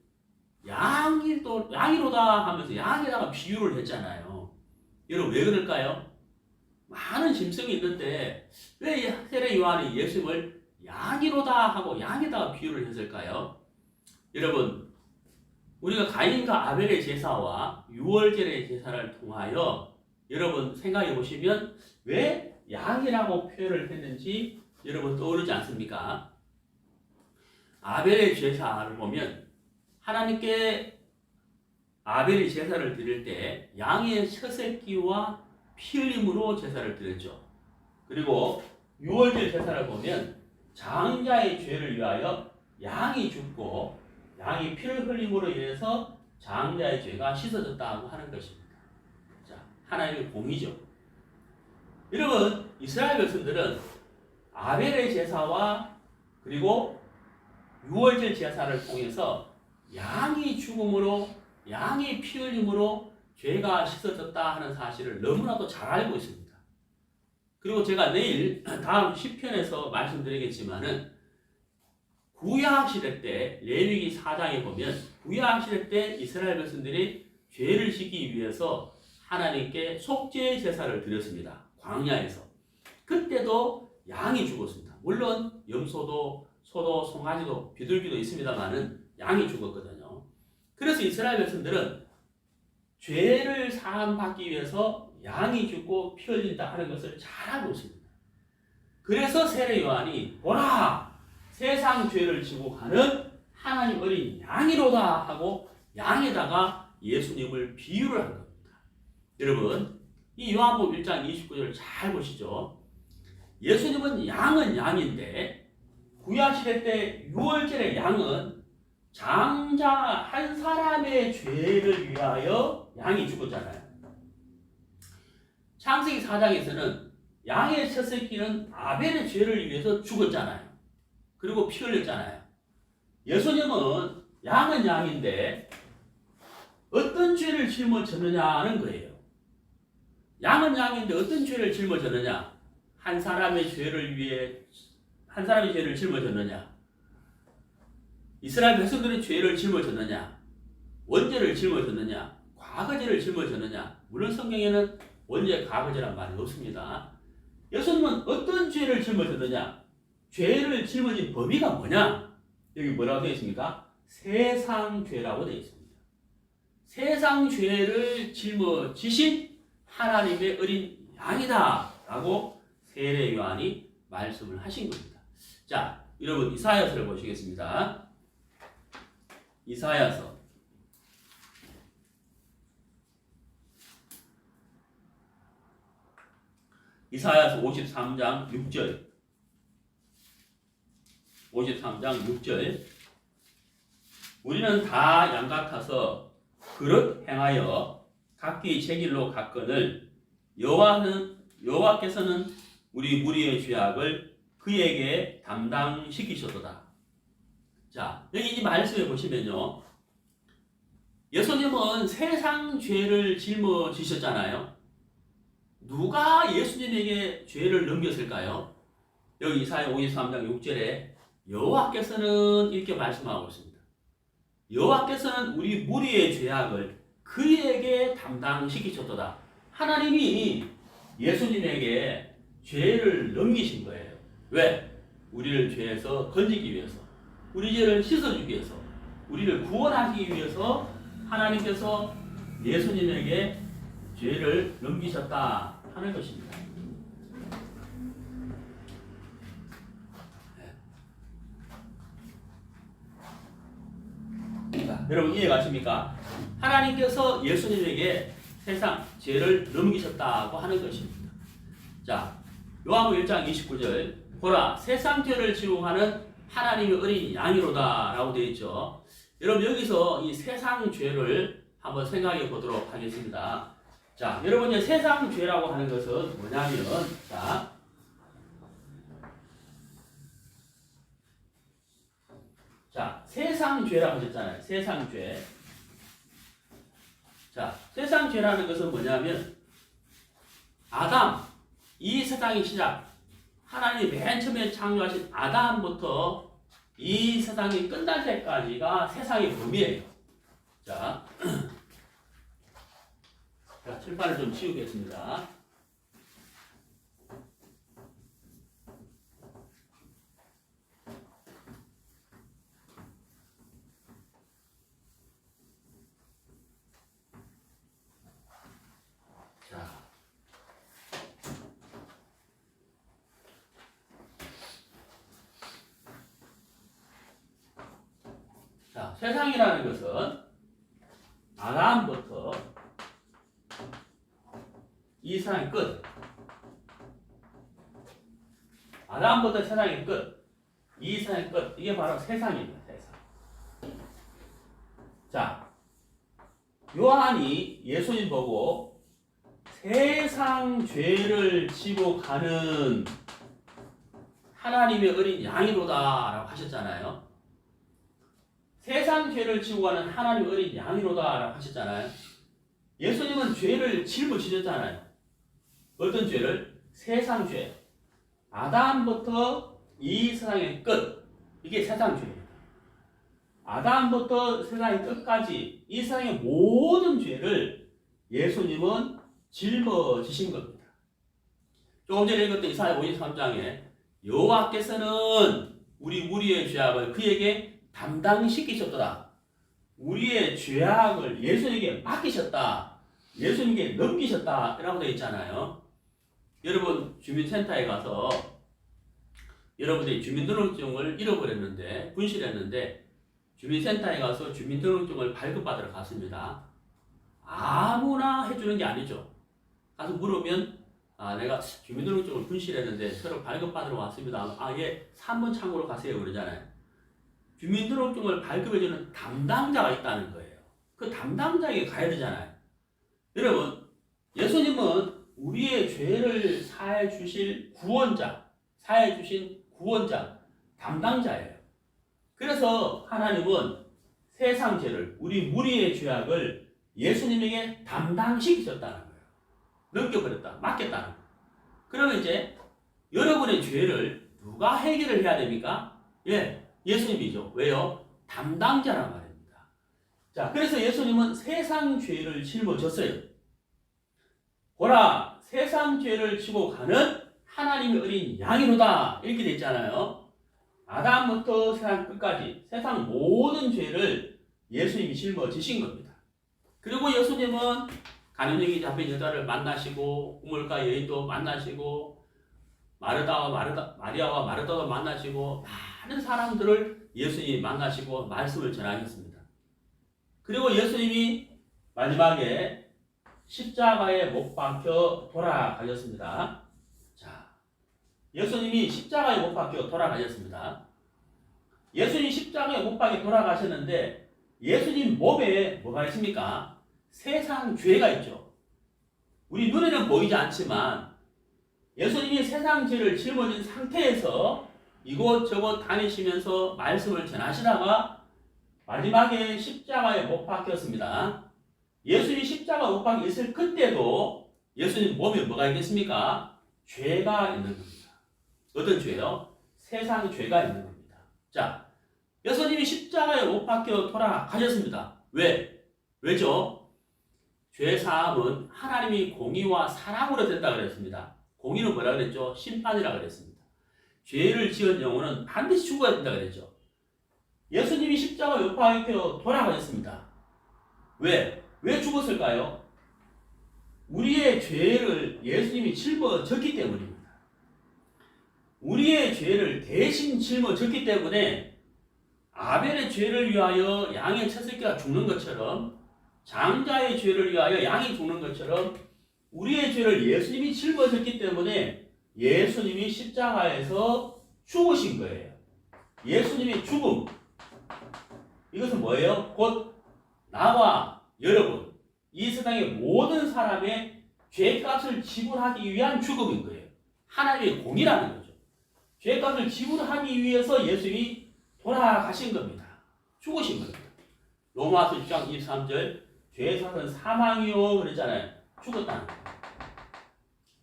Speaker 1: 양이로다 하면서 양에다가 비유를 했잖아요. 여러분 왜 그럴까요? 많은 짐승이 있는데 왜 세례 요한이 예수님을 양이로다 하고 양에다가 비유를 했을까요? 여러분 우리가 가인과 아벨의 제사와 유월절의 제사를 통하여 여러분 생각해 보시면 왜 양이라고 표현을 했는지 여러분 떠오르지 않습니까? 아벨의 제사를 보면 하나님께 아벨이 제사를 드릴 때 양의 첫 새끼와 피 흘림으로 제사를 드렸죠. 그리고 유월절 제사를 보면 장자의 죄를 위하여 양이 죽고 양이 피를 흘림으로 인해서 장자의 죄가 씻어졌다고 하는 것입니다. 자, 하나님의 공의죠. 여러분 이스라엘 백성들은 아벨의 제사와 그리고 유월절 제사를 통해서 양이 죽음으로 양이 피 흘림으로 죄가 씻어졌다 하는 사실을 너무나도 잘 알고 있습니다. 그리고 제가 내일 다음 시편에서 말씀드리겠지만은 구약시대 때 레위기 4장에 보면 구약시대 때 이스라엘 백성들이 죄를 씻기 위해서 하나님께 속죄 제사를 드렸습니다. 광야에서. 그때도 양이 죽었습니다. 물론 염소도 소도 송아지도 비둘기도 있습니다만은 양이 죽었거든요. 그래서 이스라엘 백성들은 죄를 사함받기 위해서 양이 죽고 피 흘린다 하는 것을 잘 알고 있습니다. 그래서 세례 요한이 보라! 세상 죄를 지고 가는 하나님 어린 양이로다 하고 양에다가 예수님을 비유를 한 겁니다. 여러분 이 요한복음 1장 29절을 잘 보시죠. 예수님은 양은 양인데 구약시대 때 유월절의 양은 장자 한 사람의 죄를 위하여 양이 죽었잖아요. 창세기 4장에서는 양의 첫 새끼는 아벨의 죄를 위해서 죽었잖아요. 그리고 피 흘렸잖아요. 예수님은 양은 양인데 어떤 죄를 짊어졌느냐는 거예요. 양은 양인데 어떤 죄를 짊어졌느냐? 한 사람의 죄를 위해 한 사람의 죄를 짊어졌느냐? 이스라엘 백성들의 죄를 짊어졌느냐? 원죄를 짊어졌느냐? 과거죄를 짊어졌느냐? 물론 성경에는 원죄, 과거죄란 말이 없습니다. 예수님은 어떤 죄를 짊어졌느냐? 죄를 짊어진 범위가 뭐냐? 여기 뭐라고 되어 있습니까? 세상 죄라고 되어 있습니다. 세상 죄를 짊어지신 하나님의 어린 양이다 라고 세례 요한이 말씀을 하신 겁니다. 자, 여러분 이사야서를 보시겠습니다. 이사야서 53장 6절 53장 6절 우리는 다 양 같아서 그릇 행하여 각기 제 길로 갔거늘 여호와께서는 우리 무리의 죄악을 그에게 담당시키셨도다. 자, 여기 이 말씀에 보시면요, 예수님은 세상 죄를 짊어지셨잖아요. 누가 예수님에게 죄를 넘겼을까요? 여기 이사야 53장 6절에 여호와께서는 이렇게 말씀하고 있습니다. 여호와께서는 우리 무리의 죄악을 그에게 담당시키셨도다. 하나님이 예수님에게 죄를 넘기신 거예요. 왜? 우리를 죄에서 건지기 위해서, 우리 죄를 씻어주기 위해서, 우리를 구원하시기 위해서 하나님께서 예수님에게 죄를 넘기셨다 하는 것입니다. 자, 여러분 이해가십니까? 하나님께서 예수님에게 세상 죄를 넘기셨다고 하는 것입니다. 자, 요한복음 1장 29절 보라 세상 죄를 지고 가는 하나님의 어린 양이로다 라고 되어 있죠. 여러분 여기서 이 세상 죄를 한번 생각해 보도록 하겠습니다. 자, 여러분 세상 죄라고 하는 것은 뭐냐면 자, 세상 죄라고 하셨잖아요. 세상 죄. 자, 세상 죄라는 것은 뭐냐면 아담, 이 세상의 시작, 하나님이 맨 처음에 창조하신 아담부터 이 세상이 끝날 때까지가 세상의 범위예요. 자, 칠판을 좀 치우겠습니다. 자, 세상이라는 것은 아담부터 이 세상의 끝, 아담부터 세상의 끝, 이 세상의 끝, 이게 바로 세상입니다. 세상. 자, 요한이 예수님 보고 세상 죄를 지고 가는 하나님의 어린 양이로다 라고 하셨잖아요. 세상 죄를 지고 가는 하나님의 어린 양이로다 라고 하셨잖아요. 예수님은 죄를 짊어지셨잖아요. 어떤 죄를? 세상 죄. 아담부터 이 세상의 끝. 이게 세상 죄입니다. 아담부터 세상의 끝까지 이 세상의 모든 죄를 예수님은 짊어지신 겁니다. 조금 전에 읽었던 이사야 53장에 여호와께서는 우리 무리의 죄악을 그에게 담당시키셨도다. 우리의 죄악을 예수님에게 맡기셨다. 예수님께 넘기셨다. 라고 되어 있잖아요. 여러분 주민센터에 가서 여러분들이 주민등록증을 잃어버렸는데 분실했는데 주민센터에 가서 주민등록증을 발급받으러 갔습니다. 아무나 해주는 게 아니죠. 가서 물으면 내가 주민등록증을 분실했는데 새로 발급받으러 왔습니다. 예, 3번 창구로 가세요. 그러잖아요. 주민등록증을 발급해주는 담당자가 있다는 거예요. 그 담당자에게 가야 되잖아요. 여러분, 예수님은 우리의 죄를 사해 주실 구원자, 사해 주신 구원자, 담당자예요. 그래서 하나님은 세상 죄를, 우리 무리의 죄악을 예수님에게 담당시키셨다는 거예요. 넘겨버렸다, 맡겼다는 거예요. 그러면 이제 여러분의 죄를 누가 해결을 해야 됩니까? 예, 예수님이죠. 왜요? 담당자란 말입니다. 자, 그래서 예수님은 세상 죄를 짊어졌어요. 보라, 세상 죄를 지고 가는 하나님의 어린 양이로다. 이렇게 돼 있잖아요. 아담부터 세상 끝까지 세상 모든 죄를 예수님이 짊어지신 겁니다. 그리고 예수님은 간음쟁이 잡힌 여자를 만나시고 우물가 여인도 만나시고 마리아와 마르다도 만나시고 많은 사람들을 예수님이 만나시고 말씀을 전하셨습니다. 그리고 예수님이 마지막에 십자가에 못 박혀 돌아가셨습니다. 자, 예수님이 십자가에 못 박혀 돌아가셨습니다. 예수님 십자가에 못 박혀 돌아가셨는데 예수님 몸에 뭐가 있습니까? 세상 죄가 있죠. 우리 눈에는 보이지 않지만 예수님이 세상 죄를 짊어진 상태에서 이곳저곳 다니시면서 말씀을 전하시다가 마지막에 십자가에 못 박혔습니다. 예수님이 십자가 못 박혀 있을 그때도 예수님 몸에 뭐가 있겠습니까? 죄가 있는 겁니다. 어떤 죄요? 세상 죄가 있는 겁니다. 자, 예수님이 십자가에 못 박혀 돌아가셨습니다. 왜죠? 죄 사함은 하나님이 공의와 사랑으로 된다 그랬습니다. 공의는 뭐라 그랬죠? 심판이라 그랬습니다. 죄를 지은 영혼은 반드시 죽어야 된다 그랬죠. 예수님이 십자가에 못 박혀 돌아가셨습니다. 왜 죽었을까요? 우리의 죄를 예수님이 짊어졌기 때문입니다. 우리의 죄를 대신 짊어졌기 때문에 아벨의 죄를 위하여 양의 첫 새끼가 죽는 것처럼 장자의 죄를 위하여 양이 죽는 것처럼 우리의 죄를 예수님이 짊어졌기 때문에 예수님이 십자가에서 죽으신 거예요. 예수님의 죽음, 이것은 뭐예요? 곧 나와 여러분, 이 세상의 모든 사람의 죄값을 지불하기 위한 죽음인 거예요. 하나님의 공이라는 거죠. 죄값을 지불하기 위해서 예수님이 돌아가신 겁니다. 죽으신 겁니다. 로마서 6장 23절 죄의 사슬은 사망이요 그랬잖아요. 죽었다는 거예요.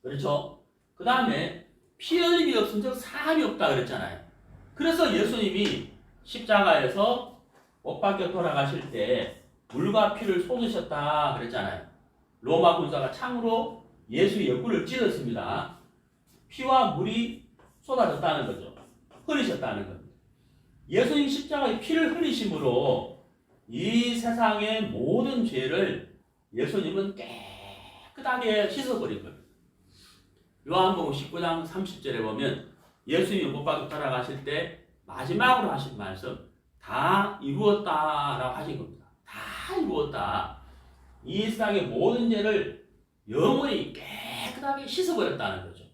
Speaker 1: 그렇죠? 그 다음에 피 흘림이 없은 즉 사함이 없다 그랬잖아요. 그래서 예수님이 십자가에서 못 박혀 돌아가실 때 물과 피를 쏟으셨다 그랬잖아요. 로마 군사가 창으로 예수의 옆구리를 찔렀습니다. 피와 물이 쏟아졌다는 거죠. 흘리셨다는 겁니다. 예수님 십자가에 피를 흘리심으로 이 세상의 모든 죄를 예수님은 깨끗하게 씻어버린 겁니다. 요한복음 19장 30절에 보면 예수님이 못 박혀 돌아가실 때 마지막으로 하신 말씀 다 이루었다라고 하신 겁니다. 다 이루었다. 이 세상의 모든 죄를 영원히 깨끗하게 씻어버렸다는 거죠.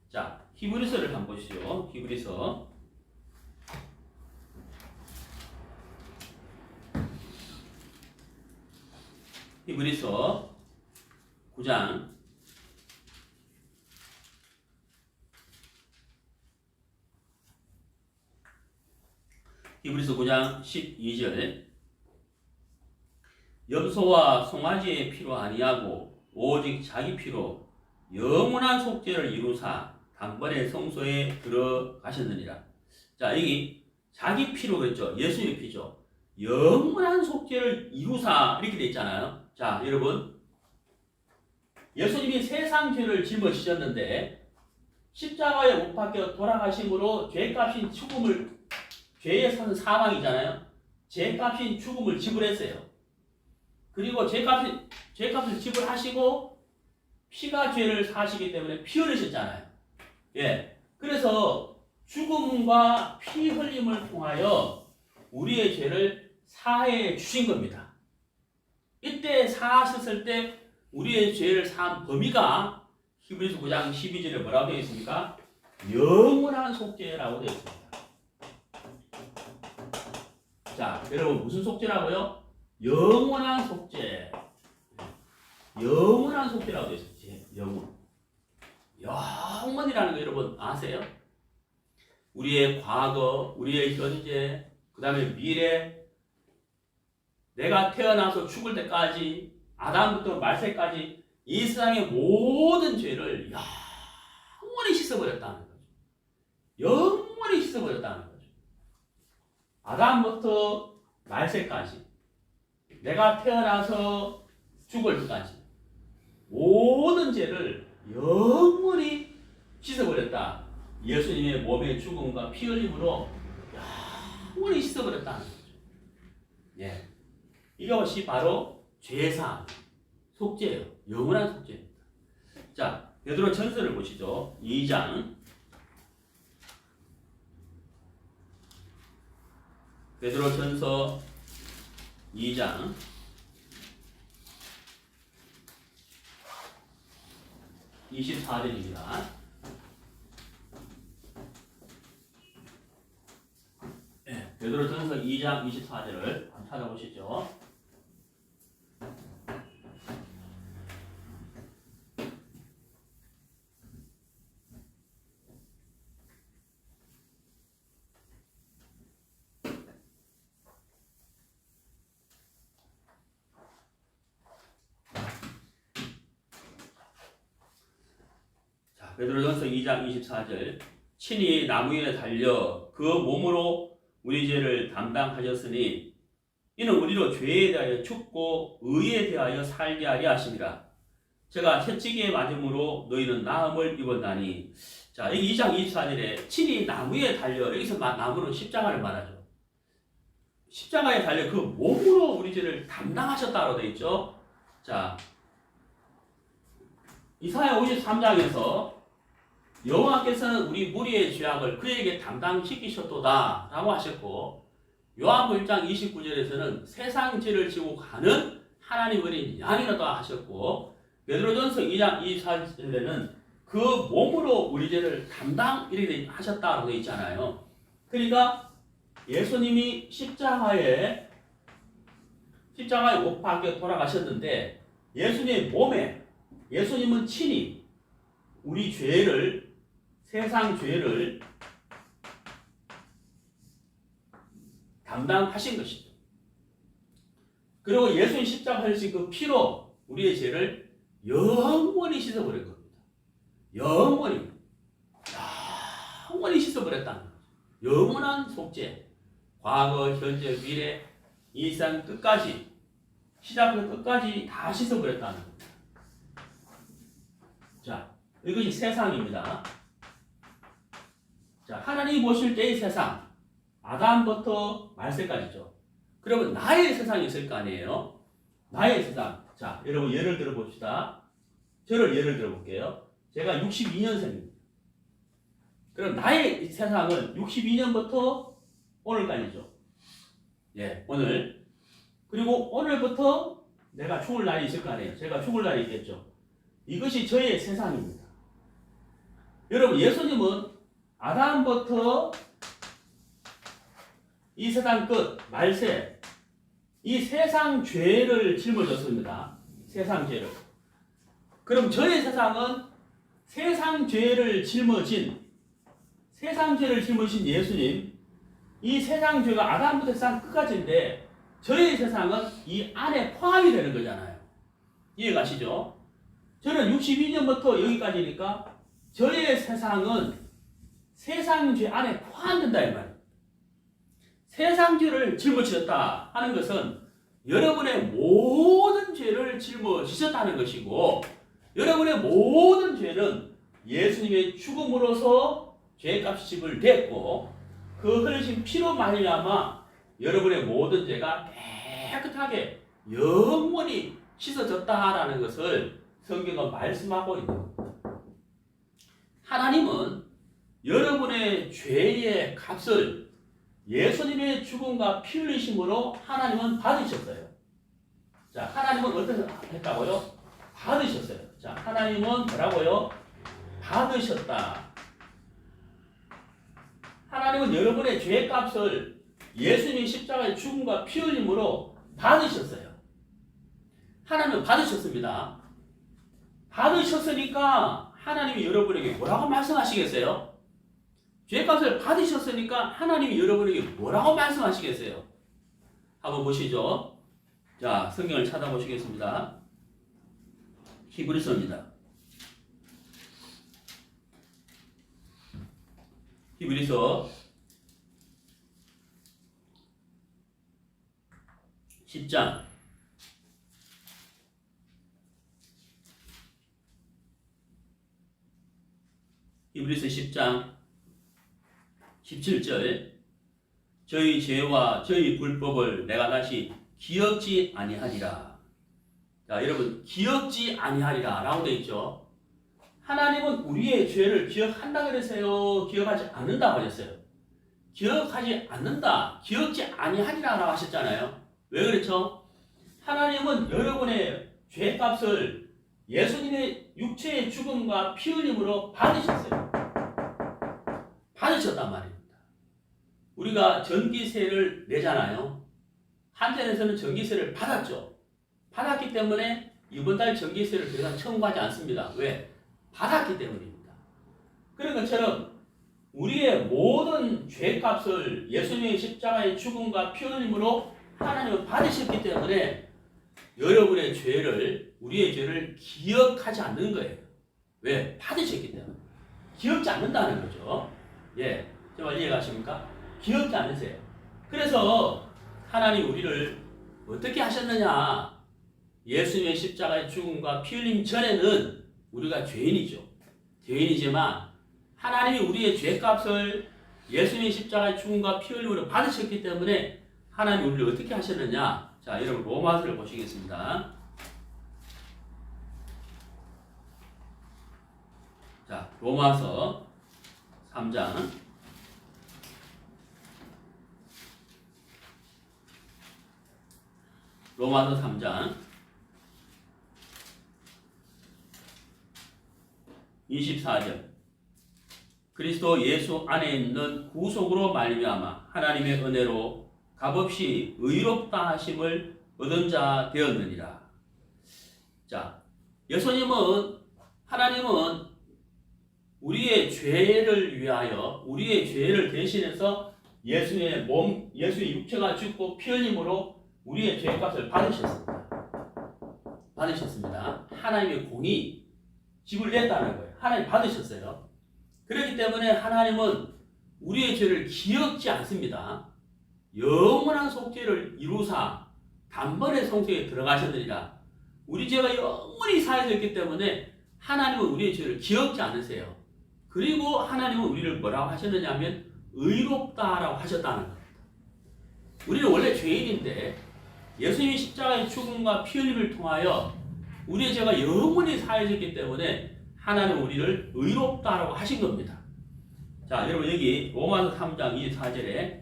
Speaker 1: 자, 히브리서를 한번 보시죠. 히브리서 9장 12절 염소와 송아지의 피로 아니하고 오직 자기 피로 영원한 속죄를 이루사 단번에 성소에 들어가셨느니라. 자, 여기 자기 피로 그랬죠. 예수의 피죠. 영원한 속죄를 이루사 이렇게 돼 있잖아요. 자, 여러분, 예수님이 세상 죄를 짊어지셨는데 십자가에 못 박혀 돌아가심으로 죄값인 죽음을, 죄의 사는 사망이잖아요. 죄값인 죽음을 지불했어요. 그리고 죄값을 지불하시고 피가 죄를 사시기 때문에 피 흘리셨잖아요. 예. 그래서 죽음과 피 흘림을 통하여 우리의 죄를 사해 주신 겁니다. 이때 사하셨을 때 우리의 죄를 사한 범위가 히브리서 9장 12절에 뭐라고 되어 있습니까? 영원한 속죄라고 되어 있습니다. 자, 여러분 무슨 속죄라고요? 영원한 속죄. 영원한 속죄라고 되어 있어요. 영원. 영원이라는 거 여러분 아세요? 우리의 과거, 우리의 현재, 그 다음에 미래, 내가 태어나서 죽을 때까지, 아담부터 말세까지 이 세상의 모든 죄를 영원히 씻어버렸다는 거죠. 영원히 씻어버렸다는 거죠. 아담부터 말세까지, 내가 태어나서 죽을 때까지 모든 죄를 영원히 씻어버렸다. 예수님의 몸의 죽음과 피 흘림으로 영원히 씻어버렸다는 거죠. 예. 이것이 바로 죄사함, 속죄예요. 영원한 속죄입니다. 자, 베드로 전서를 보시죠. 2장. 베드로 전서 2장 24절입니다. 네, 베드로 전서 2장 24절을 한번 찾아보시죠. 베드로전서 2장 24절 친히 나무 위에 달려 그 몸으로 우리 죄를 담당하셨으니 이는 우리로 죄에 대하여 죽고 의에 대하여 살게 하려 하심이라. 제가 채찍에 맞음으로 너희는 나음을 입었나니. 자, 여기 2장 24절에 친히 나무 위에 달려, 여기서 나무는 십자가를 말하죠. 십자가에 달려 그 몸으로 우리 죄를 담당하셨다고 되어 있죠. 자, 이사야 53장에서 여호와께서는 우리 무리의 죄악을 그에게 담당시키셨도다 라고 하셨고, 요한복음 1장 29절에서는 세상 죄를 지고 가는 하나님 어린 양이라다 하셨고, 베드로전서 2장 24절에는 그 몸으로 우리 죄를 담당 이렇게 하셨다고 되어 있잖아요. 그러니까 예수님이 십자가에 못 박혀 돌아가셨는데, 예수님의 몸에 예수님은 친히 우리 죄를, 세상 죄를 담당하신 것이죠. 그리고 예수님 십자가 하신 그 피로 우리의 죄를 영원히 씻어버린 겁니다. 영원히 씻어버렸다는 거죠. 영원한 속죄. 과거, 현재, 미래, 이 세상 끝까지, 시작부터 끝까지 다 씻어버렸다는 겁니다. 자, 이것이 세상입니다. 자, 하나님이 보실 때의 세상, 아담부터 말세까지죠. 그러면 나의 세상이 있을 거 아니에요? 나의 세상. 자, 여러분 예를 들어 봅시다. 저를 예를 들어 볼게요. 제가 62년생입니다. 그럼 나의 세상은 62년부터 오늘까지죠. 예, 오늘. 그리고 오늘부터 내가 죽을 날이 있을 거 아니에요? 제가 죽을 날이 있겠죠. 이것이 저의 세상입니다. 여러분, 예수님은 아담부터 이 세상 끝, 말세, 이 세상 죄를 짊어졌습니다. 세상 죄를. 그럼 저의 세상은 세상 죄를 짊어진 예수님, 이 세상 죄가 아담부터 세상 끝까지인데 저의 세상은 이 안에 포함이 되는 거잖아요. 이해가시죠? 저는 62년부터 여기까지니까 저의 세상은 세상 죄 안에 포함된다 이 말이에요. 세상 죄를 짊어지셨다 하는 것은 여러분의 모든 죄를 짊어지셨다는 것이고, 여러분의 모든 죄는 예수님의 죽음으로서 죄값이 지불됐고, 그 흘리신 피로 말미암아 여러분의 모든 죄가 깨끗하게 영원히 씻어졌다라는 것을 성경은 말씀하고 있는 겁니다. 하나님은 여러분의 죄의 값을 예수님의 죽음과 피 흘리심으로 하나님은 받으셨어요. 자, 하나님은 어떻게 했다고요? 받으셨어요. 자, 하나님은 뭐라고요? 받으셨다. 하나님은 여러분의 죄값을 예수님의 십자가의 죽음과 피 흘림으로 받으셨어요. 하나님은 받으셨습니다. 받으셨으니까 하나님이 여러분에게 뭐라고 말씀하시겠어요? 죄값을 받으셨으니까 하나님이 여러분에게 뭐라고 말씀하시겠어요? 한번 보시죠. 자, 성경을 찾아보시겠습니다. 히브리서입니다. 히브리서 10장 히브리서 10장 17절 저희 죄와 저희 불법을 내가 다시 기억지 아니하리라. 자, 여러분 기억지 아니하리라 라고 되어 있죠. 하나님은 우리의 죄를 기억한다 그랬어요? 기억하지 않는다 하셨어요? 기억하지 않는다, 기억지 아니하리라 라고 하셨잖아요. 왜 그렇죠? 하나님은 여러분의 죄값을 예수님의 육체의 죽음과 피 흘림으로 받으셨어요. 받으셨단 말입니다. 우리가 전기세를 내잖아요. 한전에서는 전기세를 받았죠. 받았기 때문에 이번 달 전기세를 더 이상 청구하지 않습니다. 왜? 받았기 때문입니다. 그런 것처럼 우리의 모든 죄값을 예수님의 십자가의 죽음과 피 흘림으로 하나님은 받으셨기 때문에 여러분의 죄를, 우리의 죄를 기억하지 않는 거예요. 왜? 받으셨기 때문에. 기억지 않는다는 거죠. 예, 정말 이해가십니까? 기억지 않으세요. 그래서 하나님 우리를 어떻게 하셨느냐? 예수님의 십자가의 죽음과 피 흘림 전에는 우리가 죄인이죠. 죄인이지만 하나님이 우리의 죄값을 예수님의 십자가의 죽음과 피 흘림으로 받으셨기 때문에 하나님이 우리를 어떻게 하셨느냐? 자, 여러분 로마서를 보시겠습니다. 자, 로마서 3장 로마서 3장 24절 그리스도 예수 안에 있는 구속으로 말미암아 하나님의 은혜로 값없이 의롭다 하심을 얻은 자 되었느니라. 자, 예수님은, 하나님은 우리의 죄를 위하여 우리의 죄를 대신해서 예수의 몸, 예수의 육체가 죽고 피 흘림으로 우리의 죄값을 받으셨습니다. 받으셨습니다. 하나님의 공이 지불됐다는 거예요. 하나님 받으셨어요. 그렇기 때문에 하나님은 우리의 죄를 기억지 않습니다. 영원한 속죄를 이루사 단번에 성소에 들어가셨느니라. 우리 죄가 영원히 사해졌기 때문에 하나님은 우리의 죄를 기억지 않으세요. 그리고 하나님은 우리를 뭐라고 하셨느냐 하면 의롭다라고 하셨다는 겁니다. 우리는 원래 죄인인데 예수님의 십자가의 죽음과 피 흘림을 통하여 우리의 죄가 영원히 사해졌기 때문에 하나님은 우리를 의롭다라고 하신 겁니다. 자, 여러분 여기 로마서 3장 24절에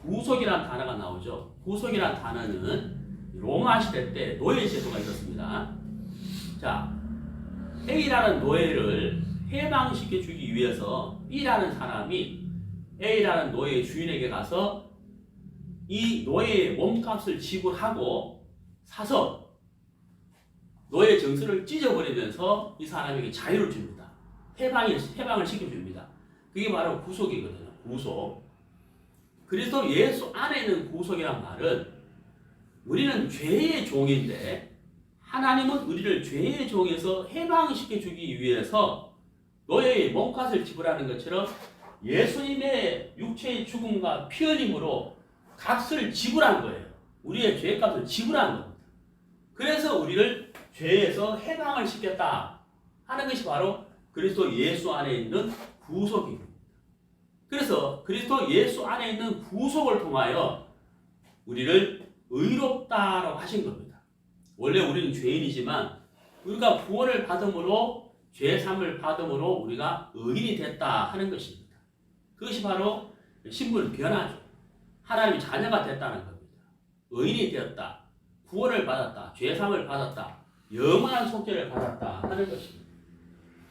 Speaker 1: 구속이라는 단어가 나오죠. 구속이라는 단어는 로마 시대 때 노예 제도가 있었습니다. 자, A라는 노예를 해방시켜 주기 위해서 B라는 사람이 A라는 노예의 주인에게 가서 이 노예의 몸값을 지불하고 사서 노예 정신을 찢어버리면서 이 사람에게 자유를 줍니다. 해방을 시켜줍니다. 그게 바로 구속이거든요. 구속. 그리스도 예수 안에 있는 구속이란 말은 우리는 죄의 종인데 하나님은 우리를 죄의 종에서 해방시켜주기 위해서 노예의 몸값을 지불하는 것처럼 예수님의 육체의 죽음과 피 흘림으로 값을 지불한 거예요. 우리의 죄값을 지불한 겁니다. 그래서 우리를 죄에서 해방을 시켰다 하는 것이 바로 그리스도 예수 안에 있는 구속입니다. 그래서 그리스도 예수 안에 있는 구속을 통하여 우리를 의롭다라고 하신 겁니다. 원래 우리는 죄인이지만 우리가 구원을 받음으로 죄삼을 받음으로 우리가 의인이 됐다 하는 것입니다. 그것이 바로 신분 변화죠. 하나님의 자녀가 됐다는 겁니다. 의인이 되었다. 구원을 받았다. 죄삼을 받았다. 영원한 속죄를 받았다 하는 것입니다.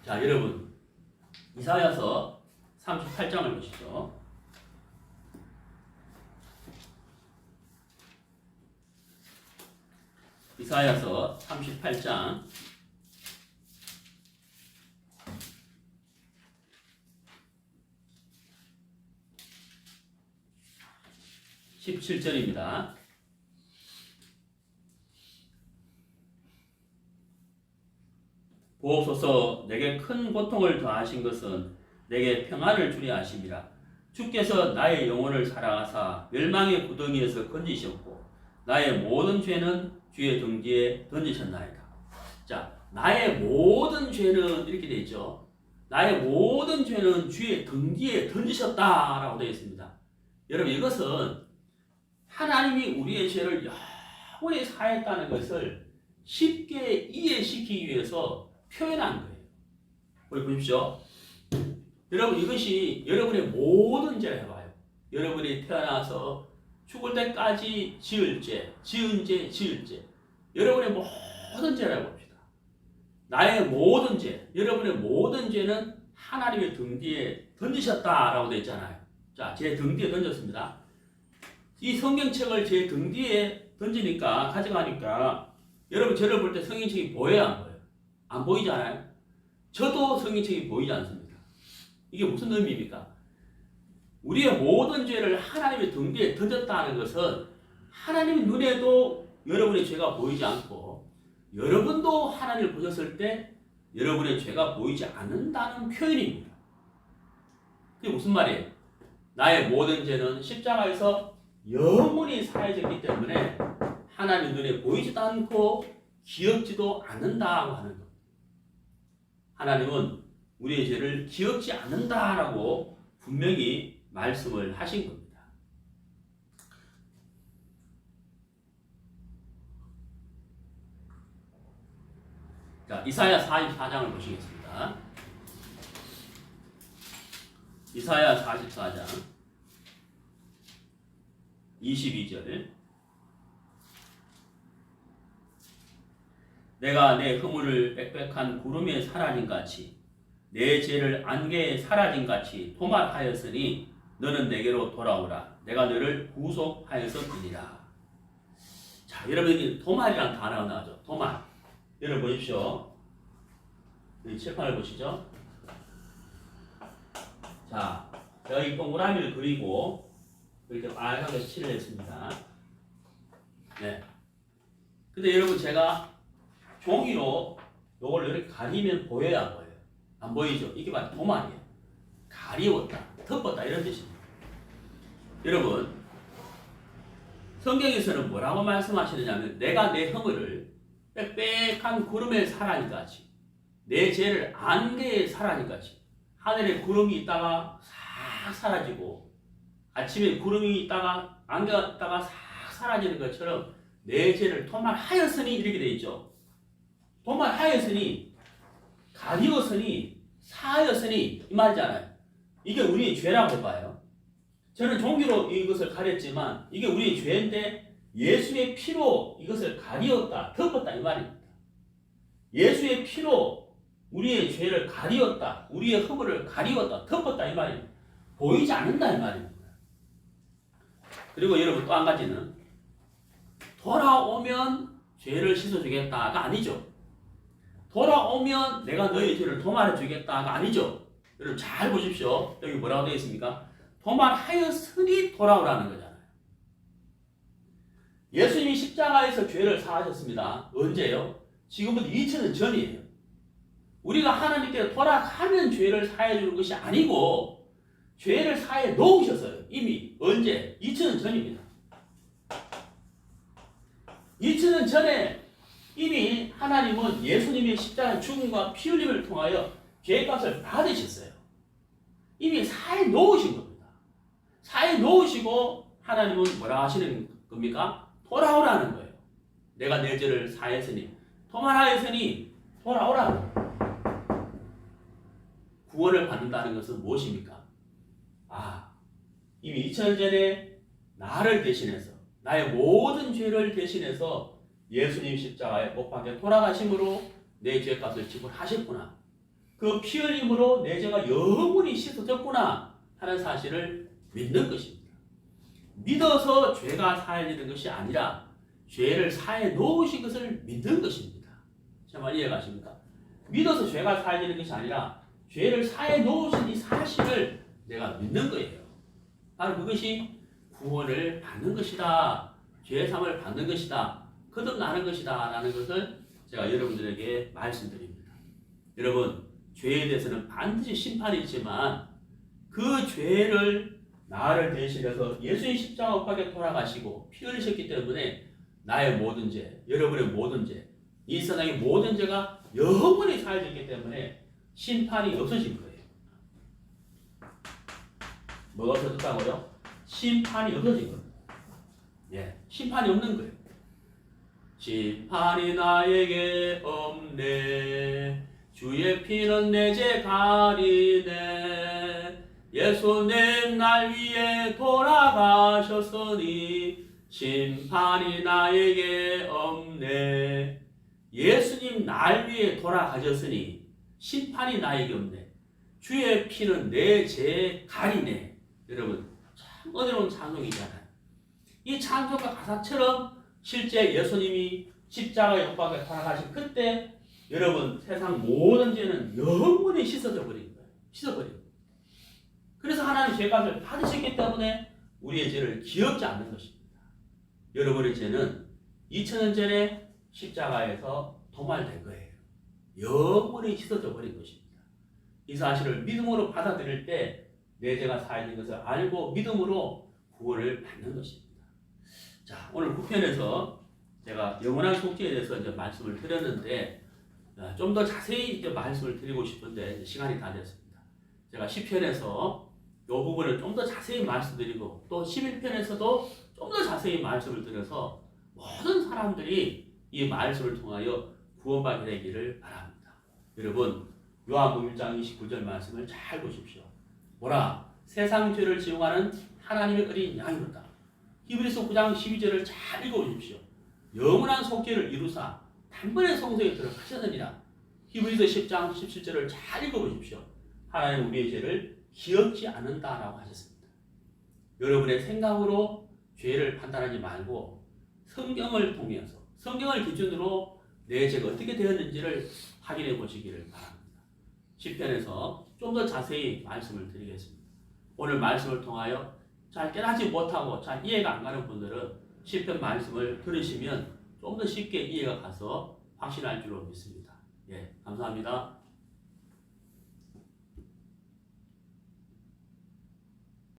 Speaker 1: 자, 여러분 이사야서 38장을 보시죠. 이사야서 38장 17절입니다. 보옵소서, 내게 큰 고통을 더하신 것은 내게 평안을 주려 하심이라. 주께서 나의 영혼을 사랑하사 멸망의 구덩이에서 건지셨고 나의 모든 죄는 주의 등 뒤에 던지셨나이다. 자, 나의 모든 죄는 이렇게 되어 있죠. 나의 모든 죄는 주의 등 뒤에 던지셨다라고 되어 있습니다. 여러분, 이것은 하나님이 우리의 죄를 영원히 사했다는 것을 쉽게 이해시키기 위해서 표현한 거예요. 우리 보십시오. 여러분, 이것이 여러분의 모든 죄를 해봐요. 여러분이 태어나서 죽을 때까지 지을 죄, 지은 죄, 지을 죄. 여러분의 모든 죄를 해봅시다. 나의 모든 죄, 여러분의 모든 죄는 하나님의 등 뒤에 던지셨다라고 되어 있잖아요. 자, 제 등 뒤에 던졌습니다. 이 성경책을 제 등 뒤에 던지니까, 가져가니까 여러분, 저를 볼 때 성경책이 보여요, 안 보여요? 안 보이잖아요? 저도 성경책이 보이지 않습니다. 이게 무슨 의미입니까? 우리의 모든 죄를 하나님의 등 뒤에 던졌다는 것은 하나님의 눈에도 여러분의 죄가 보이지 않고 여러분도 하나님을 보셨을 때 여러분의 죄가 보이지 않는다는 표현입니다. 그게 무슨 말이에요? 나의 모든 죄는 십자가에서 영원히 사해졌기 때문에 하나님 눈에 보이지도 않고 기억지도 않는다고 하는 것. 하나님은 우리의 죄를 기억지 않는다라고 분명히 말씀을 하신 겁니다. 자, 이사야 44장을 보시겠습니다. 이사야 44장 22절. 내가 내 허물을 빽빽한 구름에 사라진 같이 내 죄를 안개에 사라진 같이 도말하였으니 너는 내게로 돌아오라. 내가 너를 구속하였음이니라. 자, 여러분이 도말이라는 단어가 나오죠. 도말. 여러분 보십시오. 여기 칠판을 보시죠. 자, 제가 이 동그라미를 그리고 이렇게 빨갛게 칠을 했습니다. 네. 근데 여러분, 제가 종이로 요걸 이렇게 가리면 보여야 안 보여요? 안 보이죠? 이게 바로 도말이에요. 가리웠다, 덮었다 이런 뜻입니다. 여러분, 성경에서는 뭐라고 말씀하시느냐면 내가 내 허물을 빽빽한 구름에 사라진 같이 내 죄를 안개에 사라진 같이 하늘에 구름이 있다가 싹 사라지고 아침에 구름이 있다가 안개가 있다가 싹 사라지는 것처럼 내 죄를 도말하였으니 이렇게 되어 있죠. 도말하였으니 가리웠으니 사하였으니 이 말이잖아요. 이게 우리의 죄라고 해봐요. 저는 종기로 이것을 가렸지만 이게 우리의 죄인데 예수의 피로 이것을 가리웠다, 덮었다 이 말입니다. 예수의 피로 우리의 죄를 가리웠다, 우리의 허물을 가리웠다, 덮었다 이 말입니다. 보이지 않는다 이 말입니다. 그리고 여러분 또 한 가지는 돌아오면 죄를 씻어주겠다가 아니죠. 돌아오면 내가 너의 죄를 도말해주겠다가 아니죠. 여러분 잘 보십시오. 여기 뭐라고 되어 있습니까? 도말하였으니 돌아오라는 거잖아요. 예수님이 십자가에서 죄를 사하셨습니다. 언제요? 지금부터 2000년 전이에요. 우리가 하나님께 돌아가면 죄를 사해 주는 것이 아니고 죄를 사해 놓으셨어요. 이미 언제? 2000년 전입니다. 2000년 전에 이미 하나님은 예수님의 십자가 죽음과 피 흘림을 통하여 죄값을 받으셨어요. 이미 사해 놓으신 겁니다. 사해 놓으시고 하나님은 뭐라 하시는 겁니까? 돌아오라는 거예요. 내가 내 죄를 사했으니 도말하였으니 돌아오라. 구원을 받는다는 것은 무엇입니까? 이미 2000년 전에 나를 대신해서 나의 모든 죄를 대신해서 예수님 십자가에 못 박혀 돌아가심으로 내 죄값을 지불하셨구나. 그 피 흘림으로 내 죄가 영원히 씻어졌구나 하는 사실을 믿는 것입니다. 믿어서 죄가 사해지는 것이 아니라 죄를 사해 놓으신 것을 믿는 것입니다. 정말 이해가십니까? 믿어서 죄가 사해지는 것이 아니라 죄를 사해 놓으신 이 사실을 내가 믿는 거예요. 바로 그것이 구원을 받는 것이다. 죄사함을 받는 것이다. 거듭나는 것이다. 라는 것을 제가 여러분들에게 말씀드립니다. 여러분, 죄에 대해서는 반드시 심판이 있지만 그 죄를 나를 대신해서 예수님 십자가 옥박에 돌아가시고 피 흘리셨기 때문에 나의 모든 죄, 여러분의 모든 죄, 이 세상의 모든 죄가 영원히 사해졌기 때문에 심판이 없어진 거예요. 뭐가 없어졌다고요? 심판이 없어진 거예요. 예, 심판이 없는 거예요. 심판이 나에게 없네. 주의 피는 내 죄 가리네. 예수님 날 위해 돌아가셨으니 심판이 나에게 없네. 예수님 날 위해 돌아가셨으니 심판이 나에게 없네. 주의 피는 내 죄 가리네. 여러분, 참 어려운 찬송이잖아요. 이 찬송과 가사처럼 실제 예수님이 십자가 역박에 돌아가신 그때 여러분 세상 모든 죄는 영원히 씻어져 버린 거예요. 씻어버린 거예요. 그래서 하나님 죄값을 받으셨기 때문에 우리의 죄를 기억지 않는 것입니다. 여러분의 죄는 2000년 전에 십자가에서 도말된 거예요. 영원히 씻어져 버린 것입니다. 이 사실을 믿음으로 받아들일 때 내 죄가 사해진 것을 알고 믿음으로 구원을 받는 것입니다. 자, 오늘 9편에서 제가 영원한 속죄에 대해서 이제 말씀을 드렸는데 좀 더 자세히 이제 말씀을 드리고 싶은데 시간이 다 됐습니다. 제가 10편에서 이 부분을 좀 더 자세히 말씀드리고 또 11편에서도 좀 더 자세히 말씀을 드려서 모든 사람들이 이 말씀을 통하여 구원받게 되기를 바랍니다. 여러분, 요한복음 1장 29절 말씀을 잘 보십시오. 뭐라? 세상 죄를 지용하는 하나님의 어린 양이로다. 히브리서 9장 12절을 잘 읽어보십시오. 영원한 속죄를 이루사 단번에 성소에 들어가셨느니라. 히브리서 10장 17절을 잘 읽어보십시오. 하나님 우리의 죄를 기억지 않는다라고 하셨습니다. 여러분의 생각으로 죄를 판단하지 말고 성경을 통해서 성경을 기준으로 내 죄가 어떻게 되었는지를 확인해 보시기를 바랍니다. 10편에서 좀 더 자세히 말씀을 드리겠습니다. 오늘 말씀을 통하여 잘 깨닫지 못하고 잘 이해가 안 가는 분들은 10편 말씀을 들으시면 좀 더 쉽게 이해가 가서 확신할 줄로 믿습니다. 예, 감사합니다.